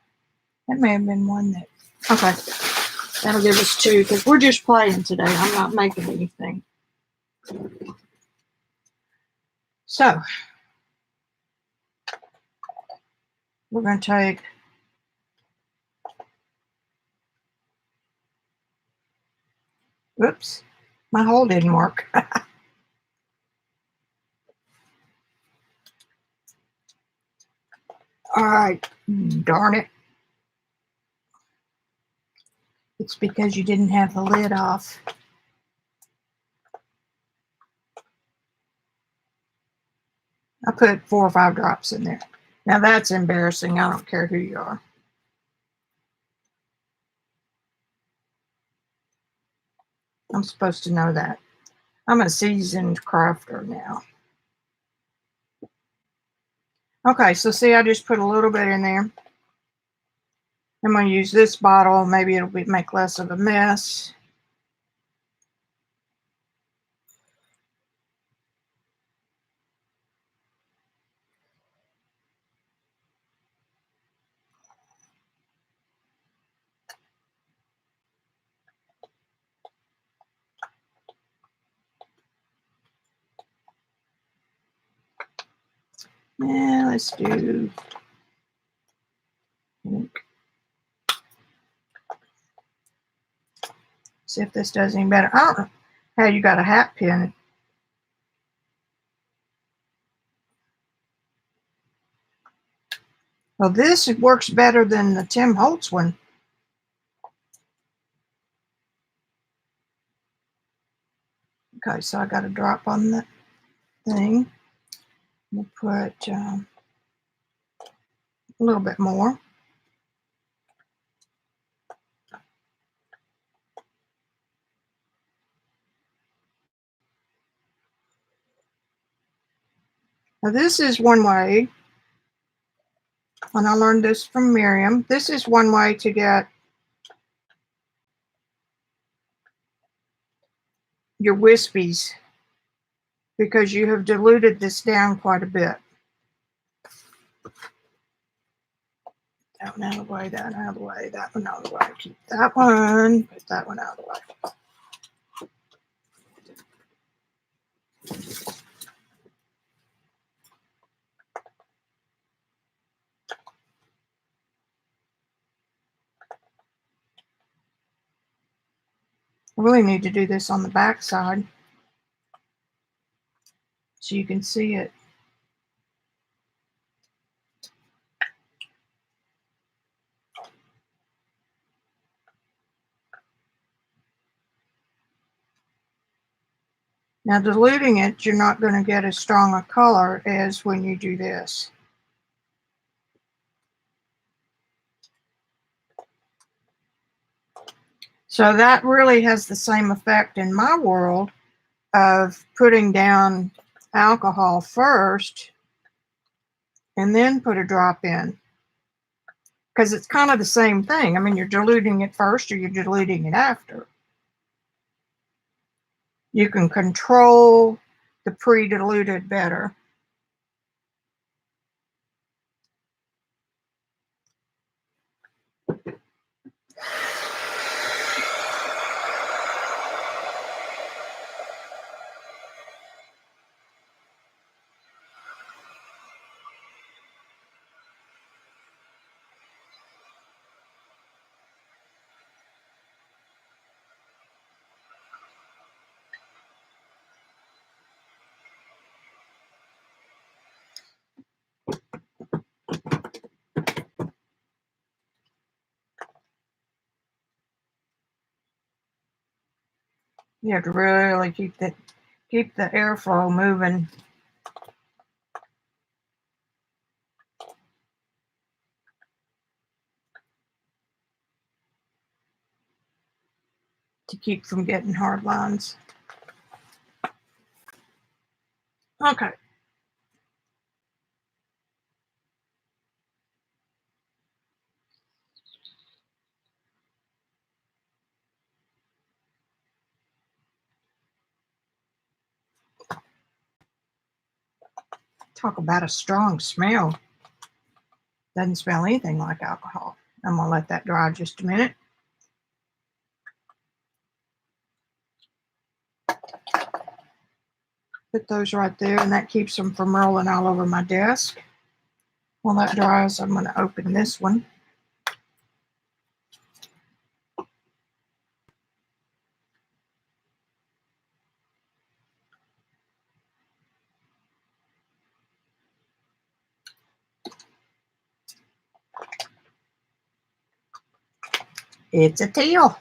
A: That may have been one that. Okay. That'll give us two because we're just playing today. I'm not making anything. So, we're going to take. Oops. My hole didn't work. All right. Darn it. It's because you didn't have the lid off. I put 4 or 5 drops in there. Now that's embarrassing. I don't care who you are. I'm supposed to know that. I'm a seasoned crafter now. Okay, so see, I just put a little bit in there. I'm going to use this bottle. Maybe it'll make less of a mess. Yeah, let's do pink. See if this does any better. I don't know how you got a hat pin. Well, this works better than the Tim Holtz one. Okay, so I got a drop on the thing. We'll put a little bit more. Now this is one way, and I learned this from Miriam. This is one way to get your wispies because you have diluted this down quite a bit. That one out of the way, that one out of the way, that one out of the way. Keep that one, put that one out of the way. I really need to do this on the back side so you can see it. Now diluting it, you're not going to get as strong a color as when you do this. So that really has the same effect in my world of putting down alcohol first and then put a drop in. Because it's kind of the same thing. I mean, you're diluting it first or you're diluting it after. You can control the pre-diluted better. You have to really keep the airflow moving. To keep from getting hard lines. Okay. Talk about a strong smell. Doesn't smell anything like alcohol. I'm going to let that dry just a minute. Put those right there, and that keeps them from rolling all over my desk. While that dries, I'm going to open this one. It's a teal.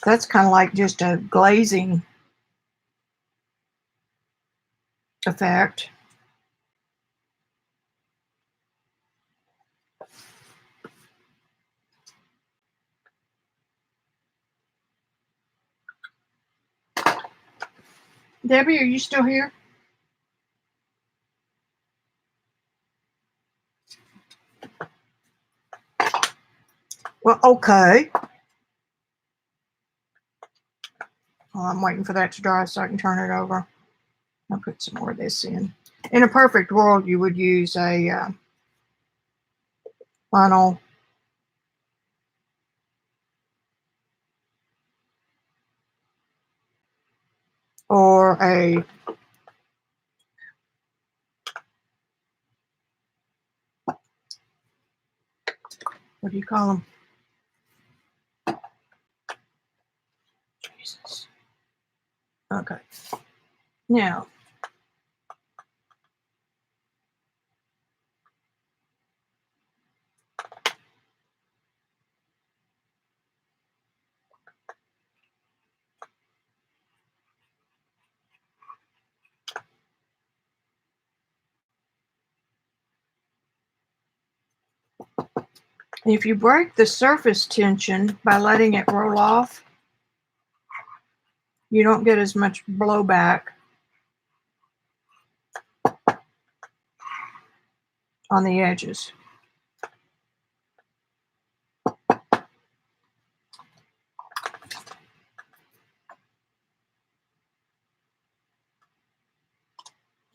A: That's kind of like just a glazing effect. Debbie, are you still here? Well, okay. Well, I'm waiting for that to dry so I can turn it over. I'll put some more of this in. In a perfect world, you would use a funnel or a what do you call them? Jesus. Okay. Now, if you break the surface tension by letting it roll off, you don't get as much blowback on the edges.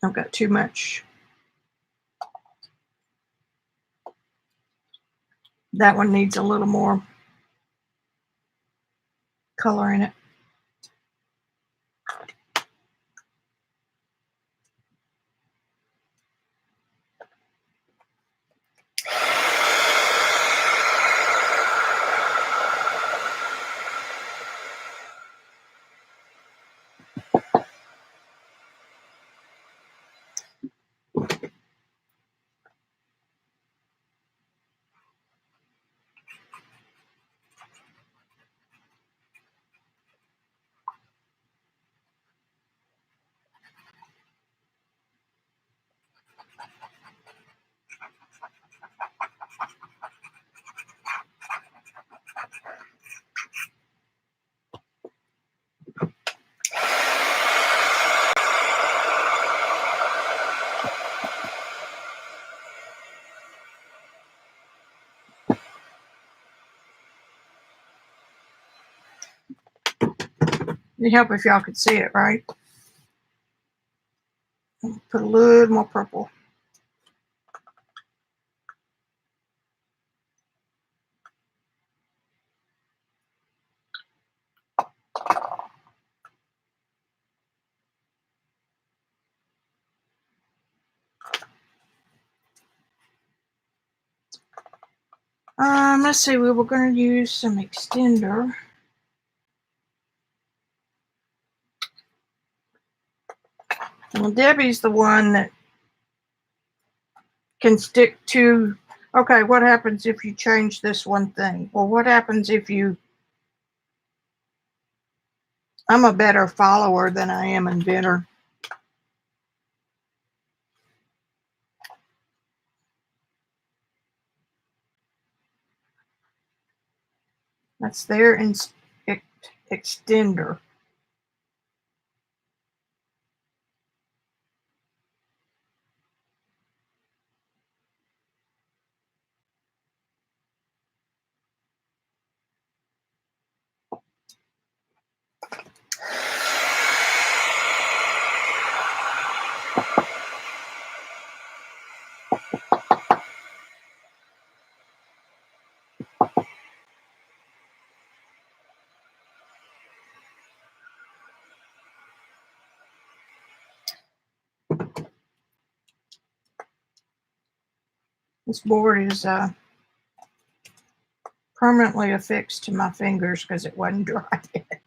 A: I've got too much. That one needs a little more color in it. It'd help if y'all could see it, right? Put a little more purple. Let's see, we were going to use some extender. Well, Debbie's the one that can stick to, okay, what happens if you change this one thing? Well, what happens if you, I'm a better follower than I am inventor. That's their extender. This board is permanently affixed to my fingers because it wasn't dry yet.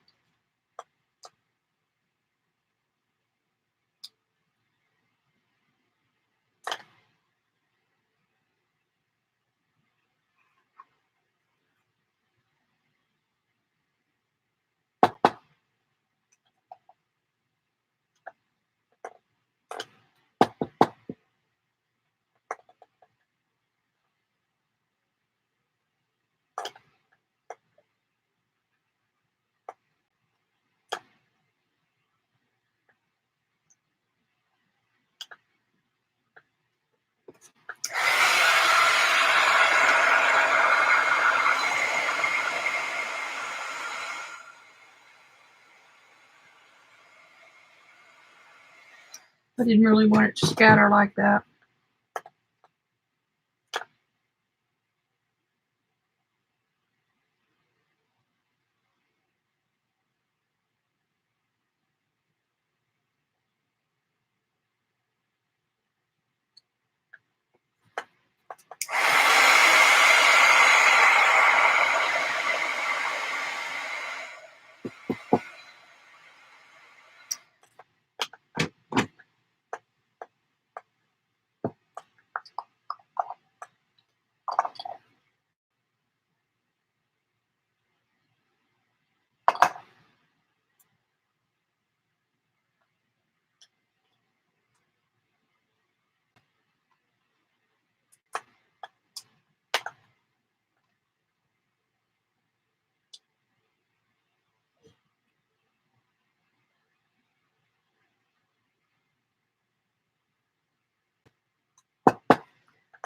A: I didn't really want it to scatter like that.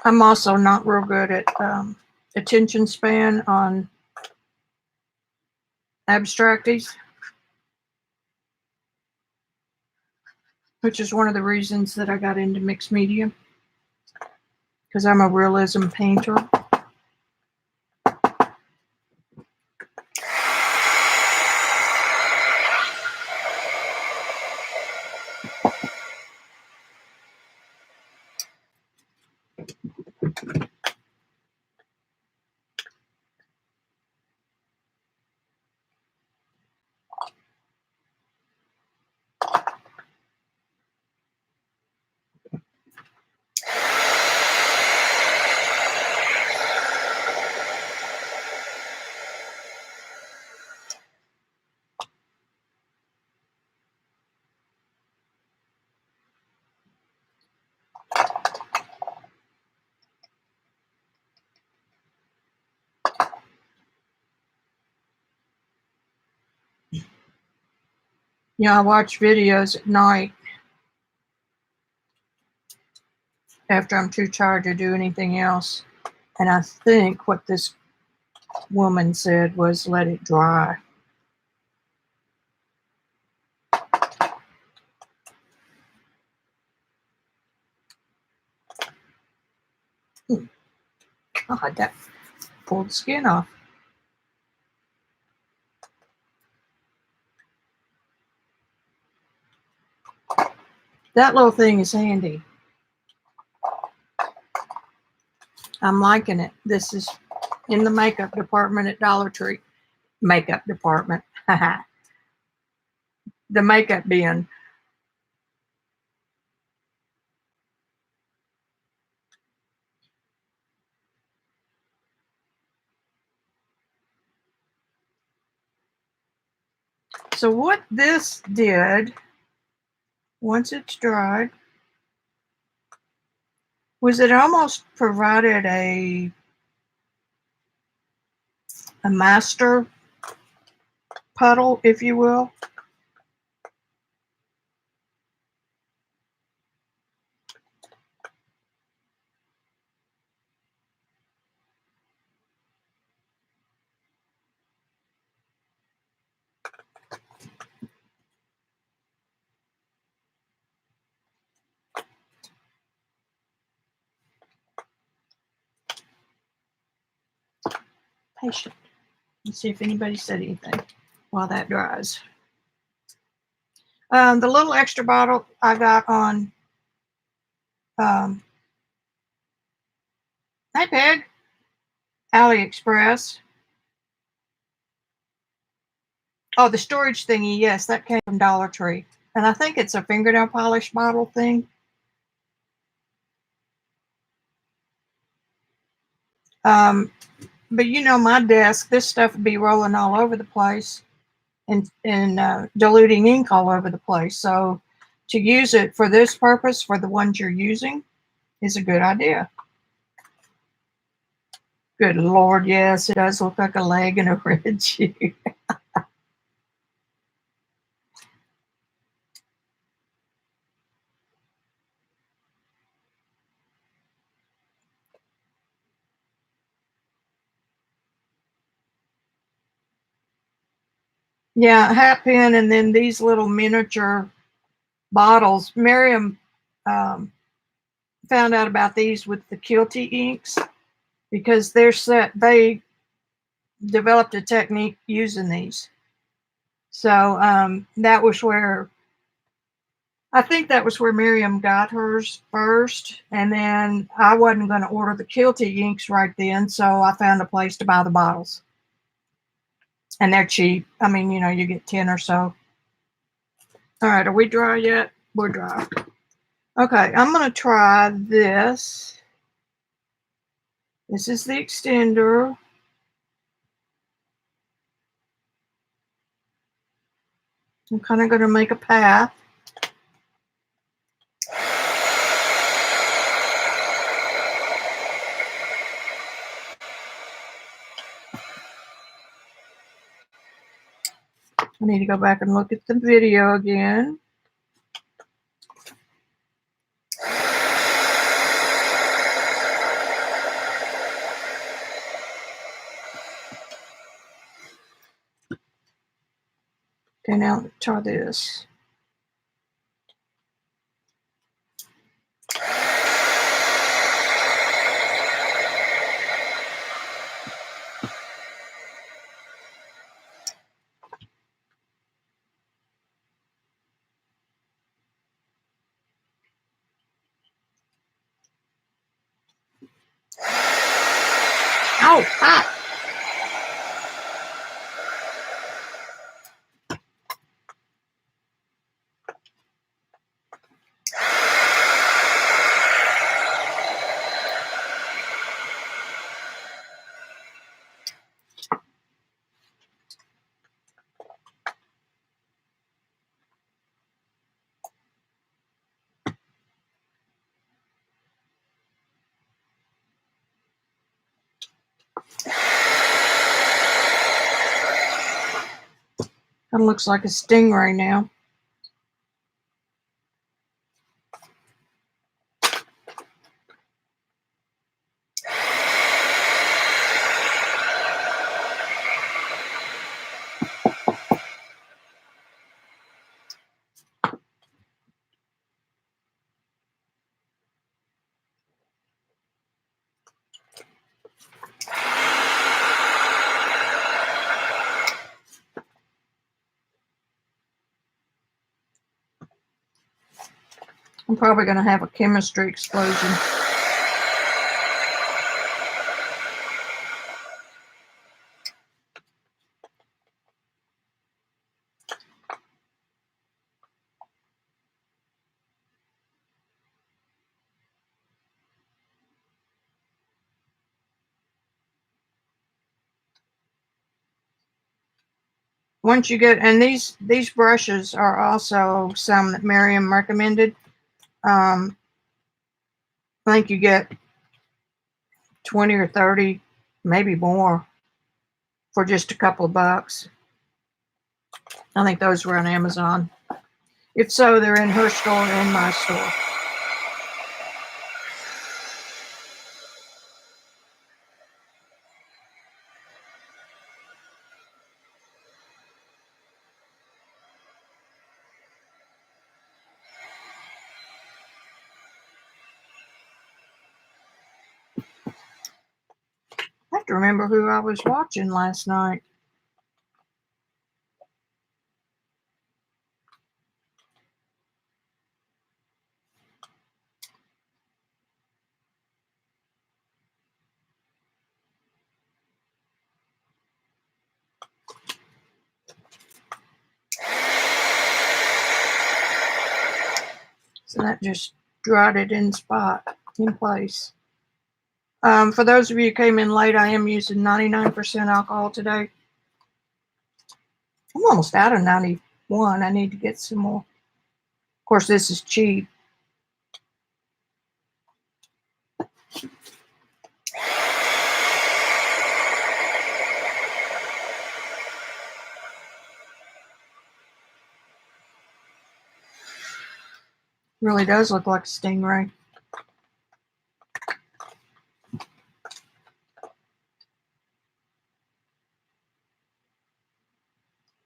A: I'm also not real good at attention span on abstracties, which is one of the reasons that I got into mixed media, because I'm a realism painter. I watch videos at night after I'm too tired to do anything else. And I think what this woman said was let it dry. God, that pulled the skin off. That little thing is handy. I'm liking it. This is in the makeup department at Dollar Tree. Makeup department. The makeup bin. So what this did, once it's dried, was it almost provided a master puddle, if you will. Patient. Let's see if anybody said anything while that dries. The little extra bottle I got on Hi Peg, AliExpress. Oh, the storage thingy, yes, that came from Dollar Tree. And I think it's a fingernail polish bottle thing. But my desk, this stuff would be rolling all over the place and diluting ink all over the place. So to use it for this purpose, for the ones you're using, is a good idea. Good Lord, yes, it does look like a leg and a red shoe. Yeah, hat pin, and then these little miniature bottles. Miriam found out about these with the Kilty inks because they developed a technique using these. So that was where I think that was where Miriam got hers first, and then I wasn't going to order the Kilty inks right then, so I found a place to buy the bottles, and they're cheap. I mean, you get 10 or so. All right, are we dry yet? We're dry. Okay, I'm going to try this. This is the extender. I'm kind of going to make a path. I need to go back and look at the video again. Okay, now try this. Oh, hot. That looks like a stingray now. I'm probably going to have a chemistry explosion. Once you get, and these brushes are also some that Miriam recommended. I think you get 20 or 30, maybe more, for just a couple of bucks. I think those were on Amazon. If so, they're in her store and my store. I have to remember who I was watching last night. So that just dried it in place. For those of you who came in late, I am using 99% alcohol today. I'm almost out of 91. I need to get some more. Of course, this is cheap. Really does look like a stingray.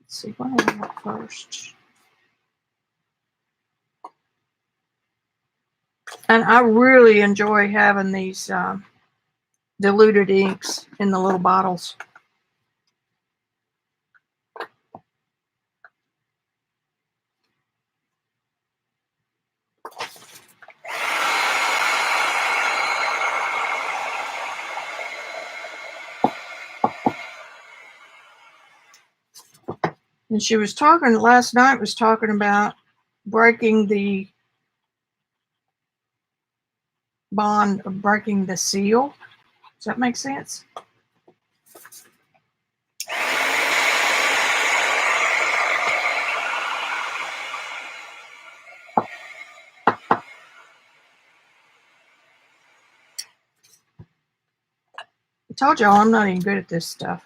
A: Let's see, what do I want first? And I really enjoy having these diluted inks in the little bottles. And she was talking last night, was talking about breaking the bond of breaking the seal. Does that make sense? I told y'all I'm not even good at this stuff.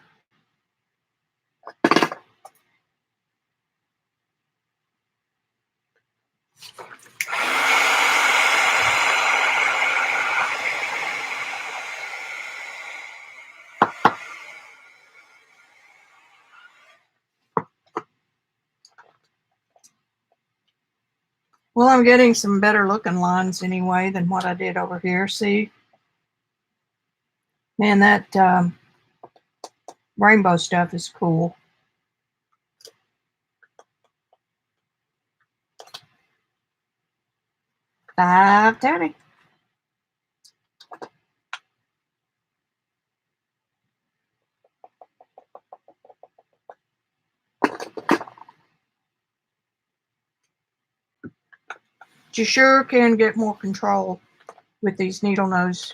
A: I'm getting some better looking lines anyway than what I did over here. See? Man, that rainbow stuff is cool. $5.30. You sure can get more control with these needle nose.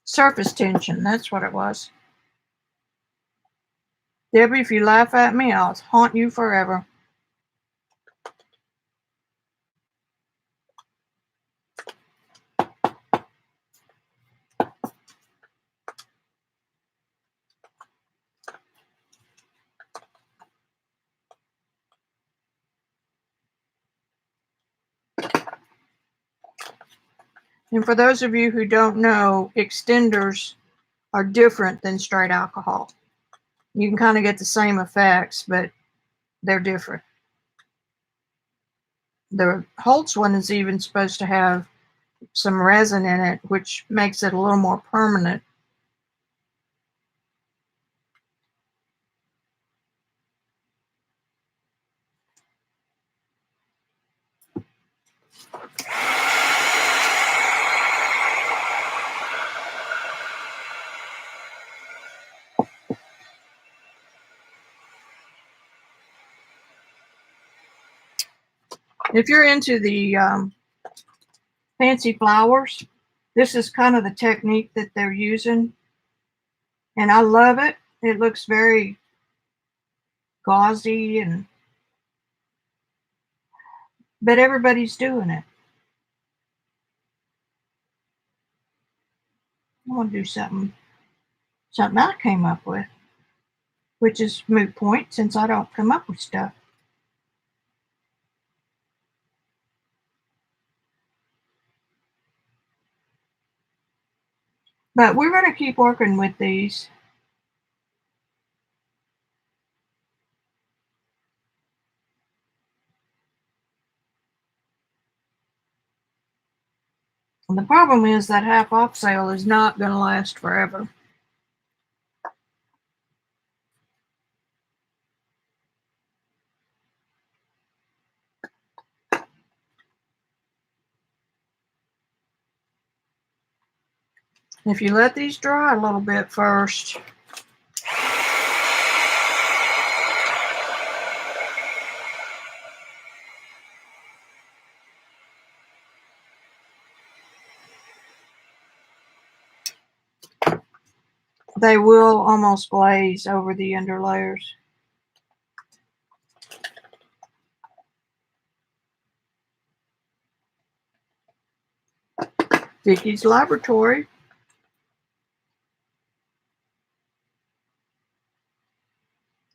A: Surface tension, that's what it was. Debbie, if you laugh at me, I'll haunt you forever. And for those of you who don't know, extenders are different than straight alcohol. You can kind of get the same effects, but they're different. The Holtz one is even supposed to have some resin in it, which makes it a little more permanent. If you're into the fancy flowers, this is kind of the technique that they're using. And I love it. It looks very gauzy, but everybody's doing it. I want to do something I came up with, which is moot point since I don't come up with stuff. But we're going to keep working with these. And the problem is that half off sale is not going to last forever. If you let these dry a little bit first, they will almost glaze over the under layers. Vicki's Laboratory.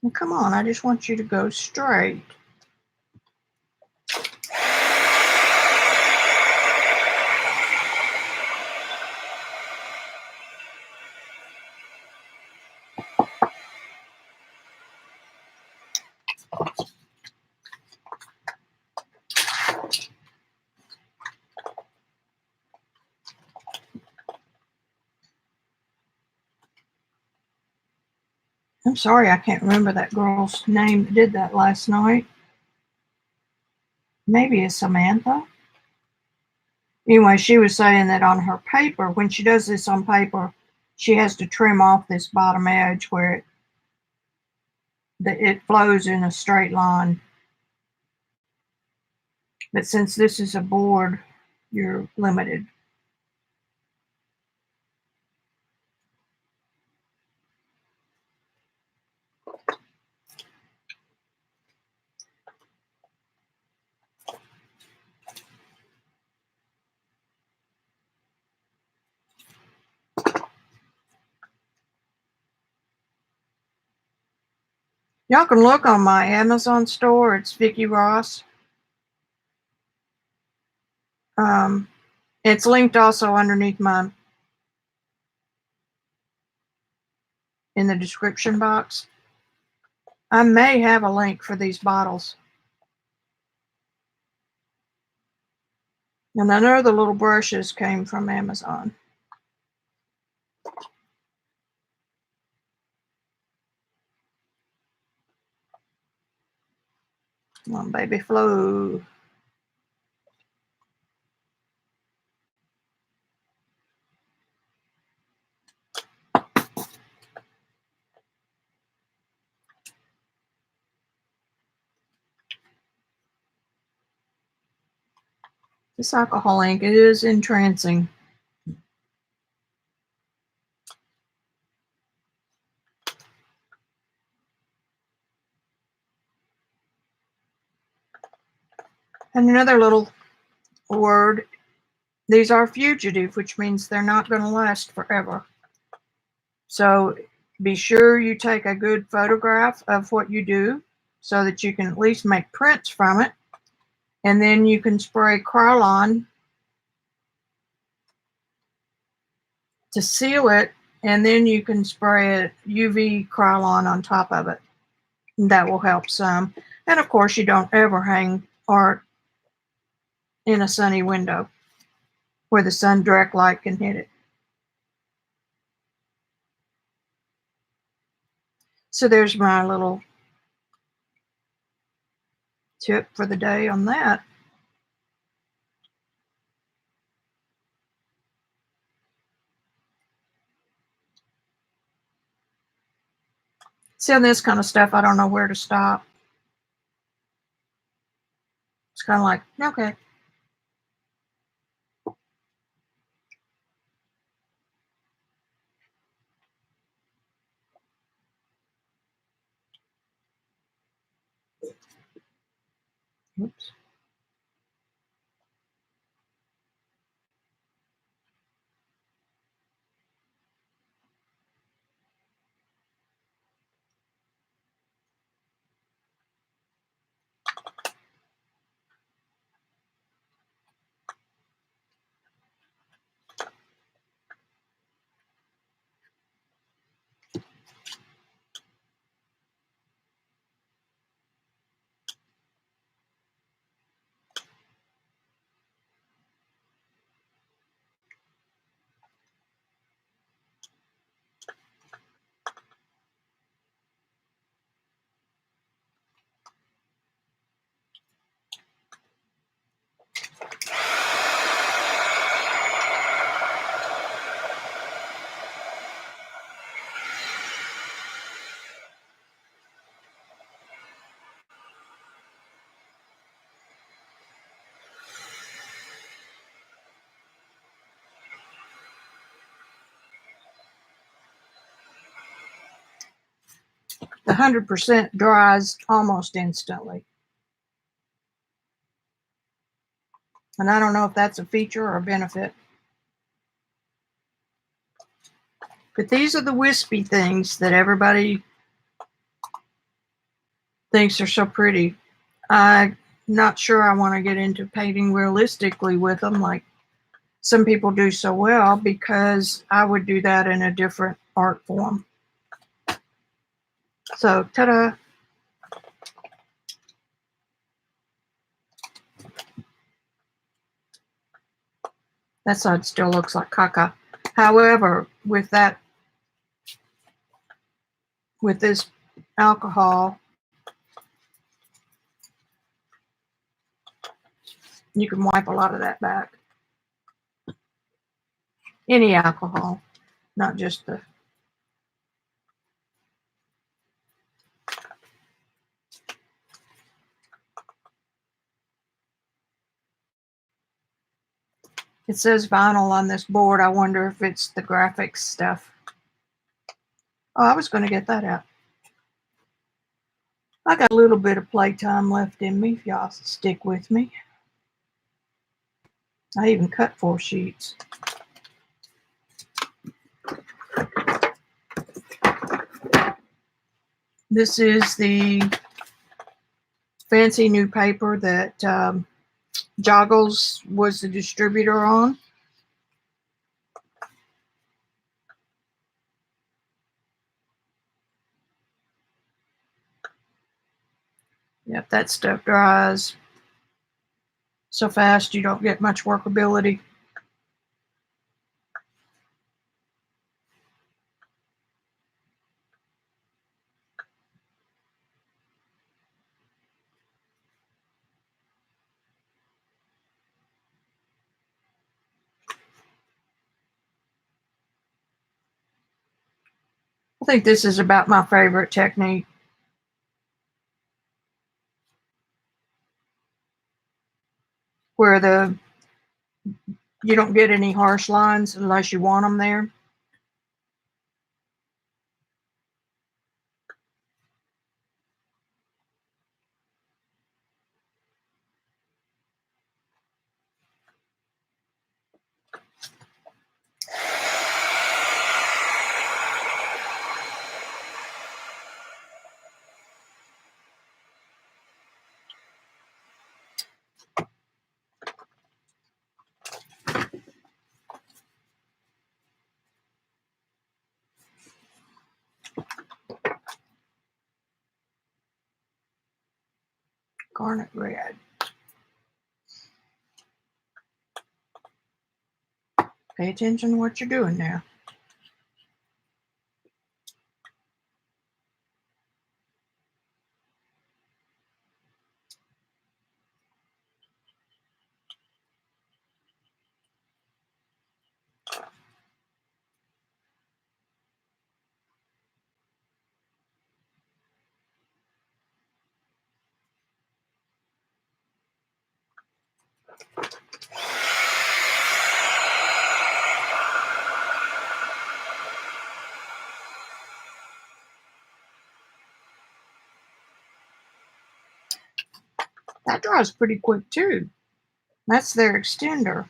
A: Well, come on, I just want you to go straight. I'm sorry I can't remember that girl's name that did that last night. Maybe it's Samantha. Anyway, she was saying that on her paper, when she does this on paper, she has to trim off this bottom edge where it flows in a straight line. But since this is a board, you're limited. Y'all can look on my Amazon store. It's Vicki Ross. It's linked also underneath in the description box. I may have a link for these bottles. And I know the little brushes came from Amazon. Come on, baby, flow. This alcohol ink is entrancing. And another little word, these are fugitive, which means they're not going to last forever. So be sure you take a good photograph of what you do so that you can at least make prints from it. And then you can spray Krylon to seal it, and then you can spray a UV Krylon on top of it. And that will help some. And of course, you don't ever hang art in a sunny window where the sun direct light can hit it. So there's my little tip for the day on that. See, on this kind of stuff, I don't know where to stop. It's kind of like, okay. Oops. The 100% dries almost instantly. And I don't know if that's a feature or a benefit. But these are the wispy things that everybody thinks are so pretty. I'm not sure I want to get into painting realistically with them like some people do so well, because I would do that in a different art form. So, ta-da! That side still looks like caca. However, with this alcohol, you can wipe a lot of that back. Any alcohol, not just the... It says vinyl on this board. I wonder if it's the graphics stuff. Oh, I was going to get that out. I got a little bit of playtime left in me if y'all stick with me. I even cut 4 sheets. This is the fancy new paper that Joggles was the distributor on. Yep, that stuff dries so fast you don't get much workability. I think this is about my favorite technique. Where you don't get any harsh lines unless you want them there. Garnet red. Pay attention to what you're doing now. That dries pretty quick too. That's their extender.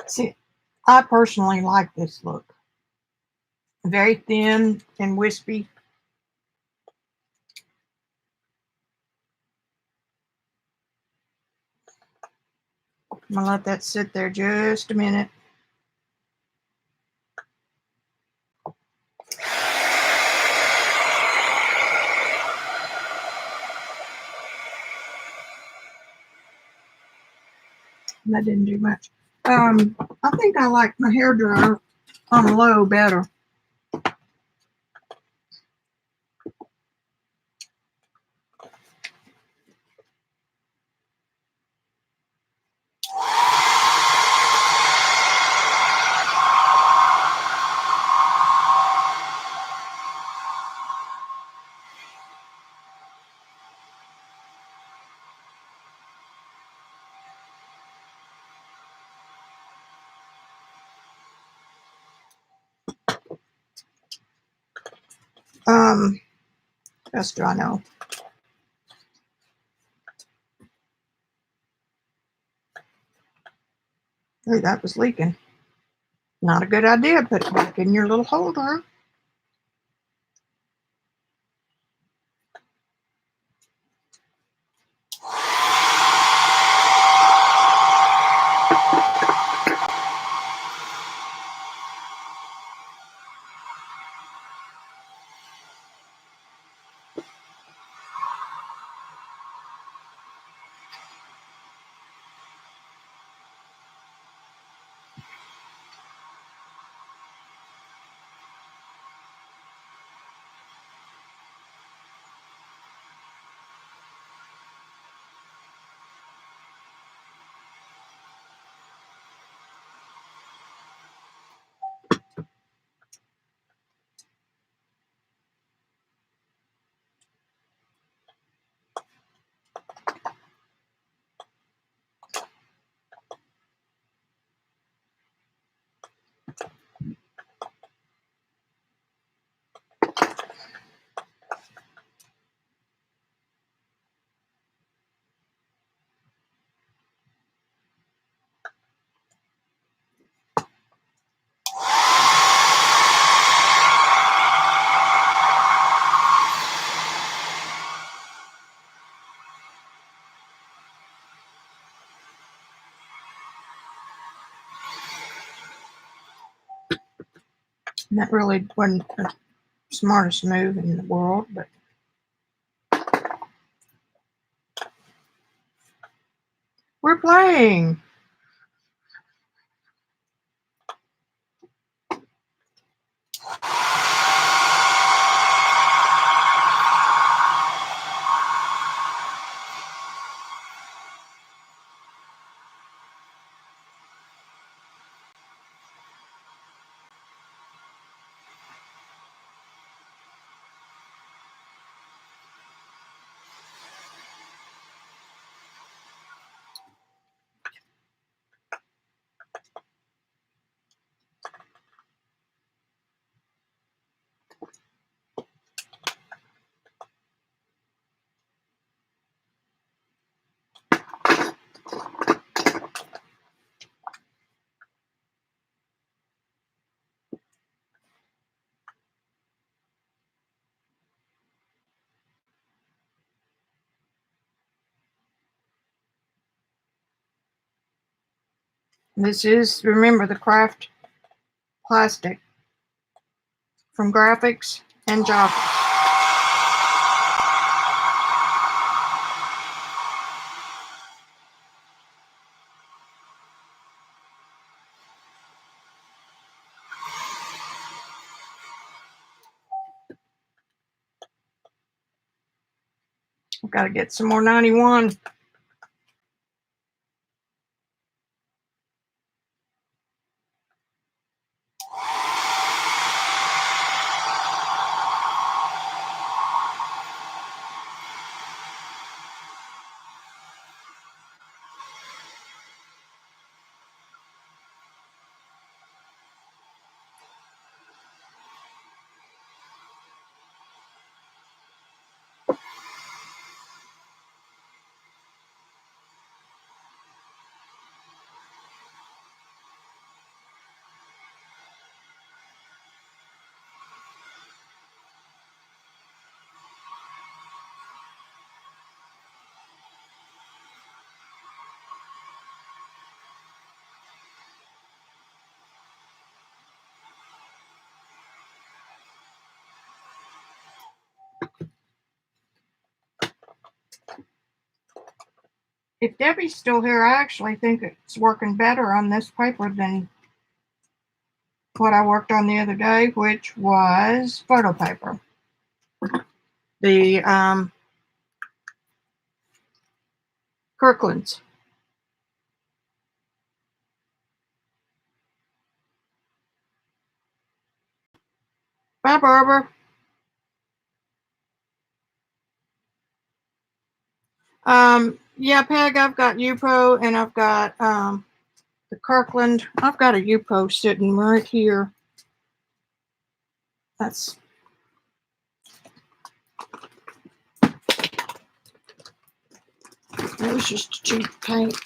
A: See, I personally like this look. Very thin and wispy. I'm going to let that sit there just a minute. That didn't do much. I think I like my hair dryer on low better. What else do I know? Oh, that was leaking. Not a good idea. Put it back in your little holder. And that really wasn't the smartest move in the world, but we're playing. This is, remember, the craft plastic from Graphics and Java. I've got to get some more 91. If Debbie's still here, I actually think it's working better on this paper than what I worked on the other day, which was photo paper. The Kirkland's. Bye, Barbara. Yeah, Peg, I've got UPO and I've got the Kirkland. I've got a UPO sitting right here. That's it was just cheap paint.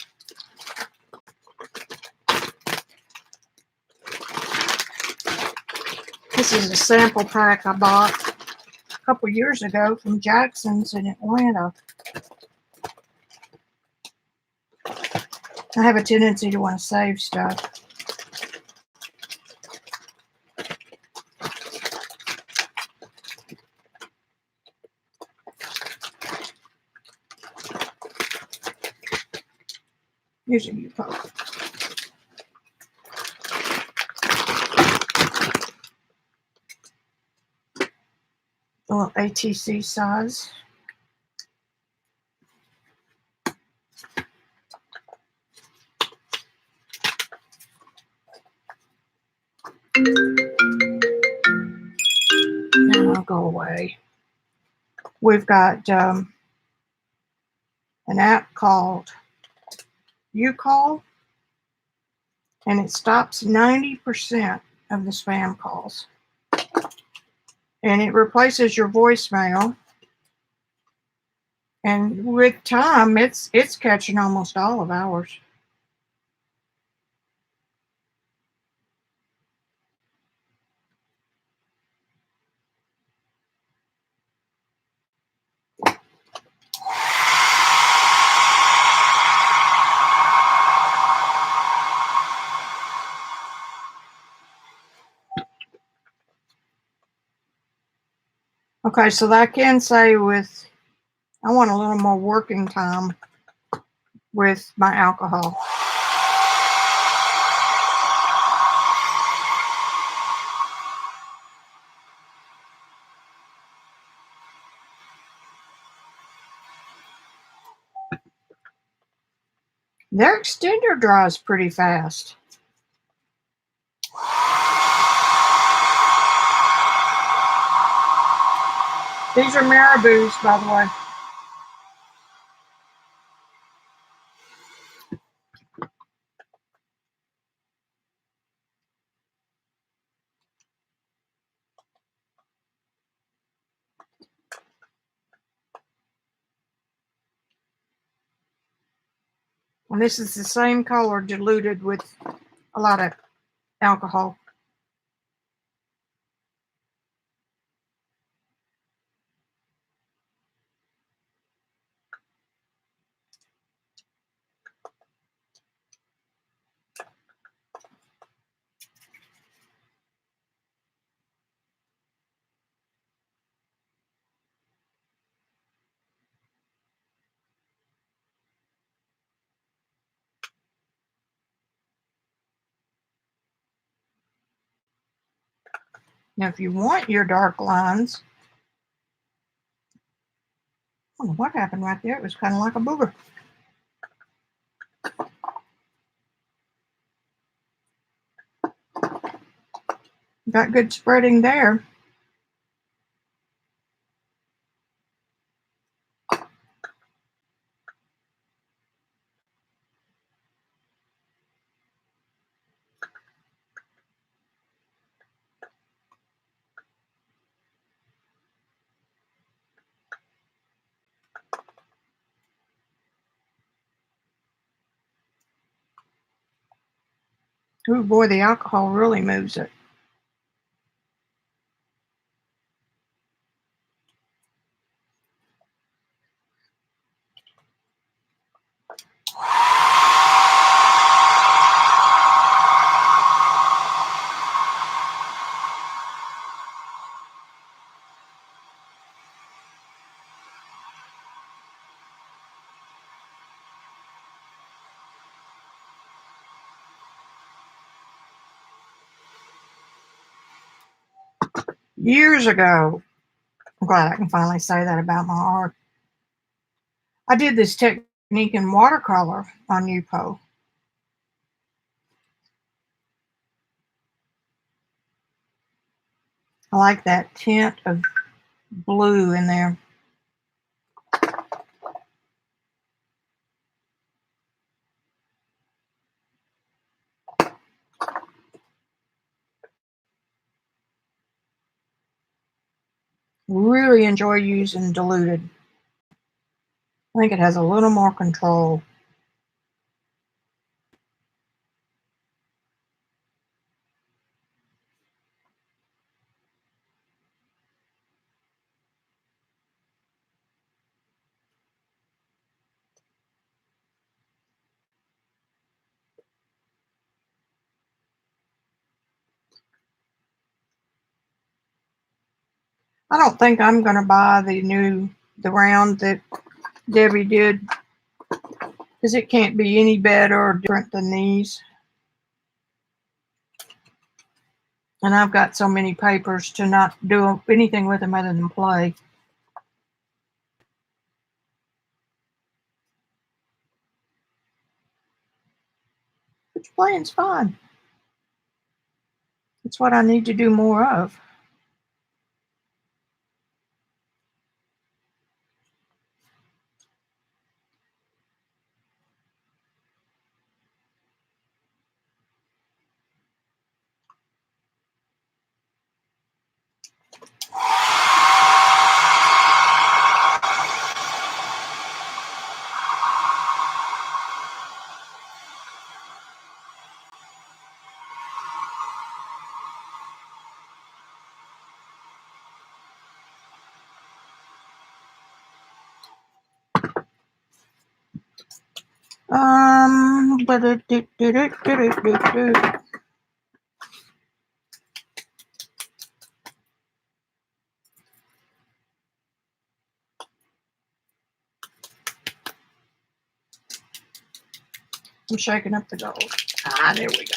A: This is a sample pack I bought a couple years ago from Jackson's in Atlanta. I have a tendency to want to save stuff. Here's a UPO. A little ATC size. Now I'll go away. We've got an app called UCall, and it stops 90% of the spam calls. And it replaces your voicemail. And with time, it's catching almost all of ours. Okay, so I can say I want a little more working time with my alcohol. Their extender dries pretty fast. These are Maribus, by the way. And this is the same color diluted with a lot of alcohol. Now, if you want your dark lines, I don't know what happened right there. It was kind of like a booger. Got good spreading there. Oh boy, the alcohol really moves it. Years ago, I'm glad I can finally say that about my art. I did this technique in watercolor on Yupo. I like that tint of blue in there. Really enjoy using diluted. I think it has a little more control. I don't think I'm going to buy the round that Debbie did, because it can't be any better or different than these. And I've got so many papers to not do anything with them other than play. Which playing's fun. It's what I need to do more of. I'm shaking up the gold. Ah, there we go.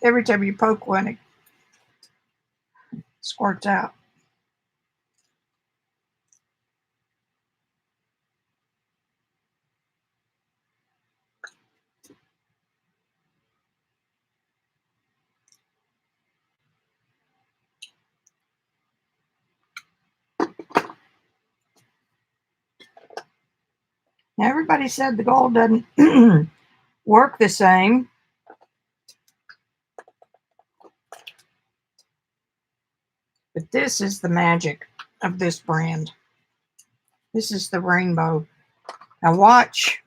A: Every time you poke one, it squirts out. Now, everybody said the gold doesn't work the same. But this is the magic of this brand. This is the rainbow. Now watch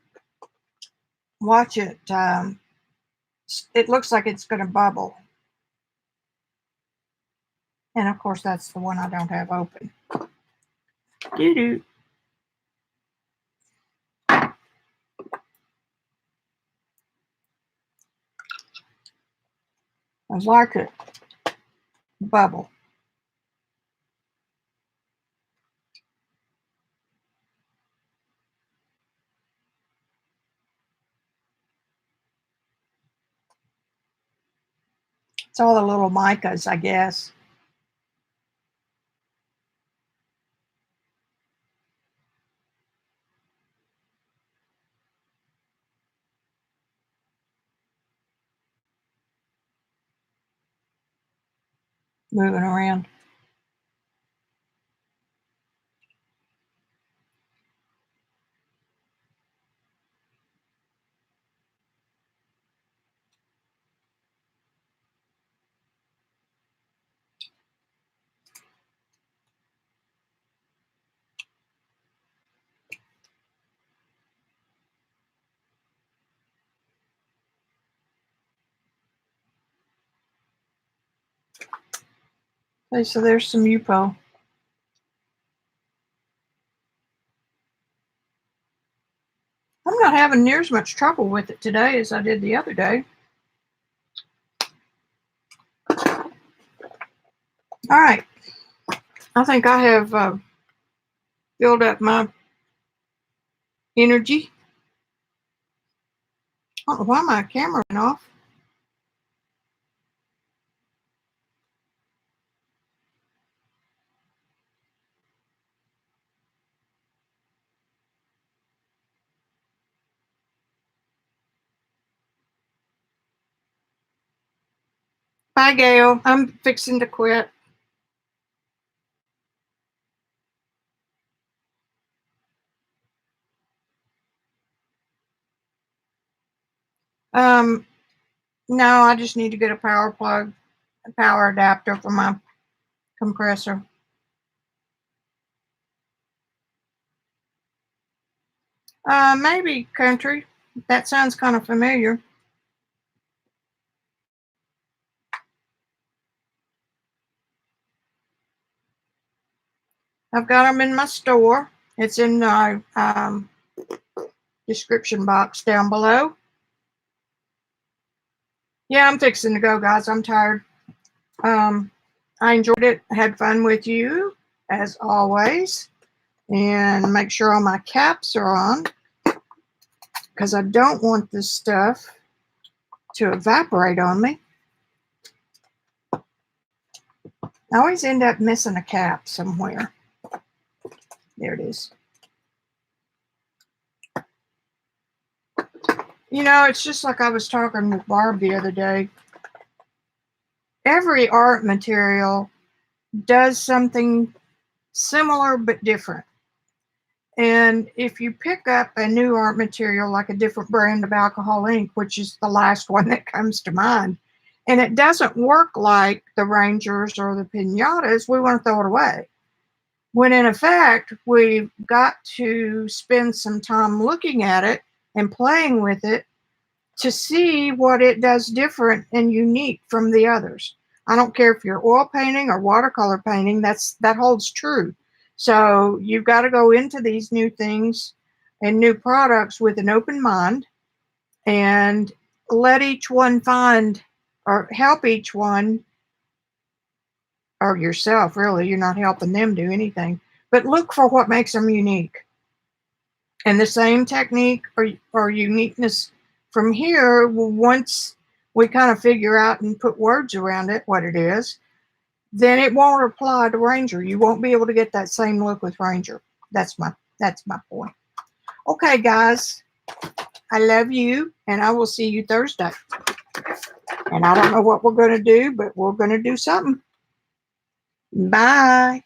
A: it. It looks like it's going to bubble. And of course, that's the one I don't have open. Doo-doo. I like it. Bubble. It's all the little micas, I guess. Moving around. Okay, so there's some Yupo. I'm not having near as much trouble with it today as I did the other day. All right. I think I have filled up my energy. I don't know why my camera went off. Bye, Gail. I'm fixing to quit. No, I just need to get a power plug, a power adapter for my compressor. Maybe country. That sounds kind of familiar. I've got them in my store. It's in the description box down below. Yeah, I'm fixing to go, guys. I'm tired. I enjoyed it. I had fun with you, as always. And make sure all my caps are on, because I don't want this stuff to evaporate on me. I always end up missing a cap somewhere. There it is. You know, it's just like I was talking with Barb the other day. Every art material does something similar but different. And if you pick up a new art material, like a different brand of alcohol ink, which is the last one that comes to mind, and it doesn't work like the Rangers or the Pinatas, we want to throw it away. When in effect, we've got to spend some time looking at it and playing with it to see what it does different and unique from the others. I don't care if you're oil painting or watercolor painting, that holds true. So you've got to go into these new things and new products with an open mind and let each one find or help each one, or yourself, really. You're not helping them do anything, but look for what makes them unique. And the same technique or uniqueness from here, once we kind of figure out and put words around it, what it is, then it won't apply to Ranger. You won't be able to get that same look with Ranger. That's my point. Okay, guys, I love you, and I will see you Thursday. And I don't know what we're going to do, but we're going to do something. Bye.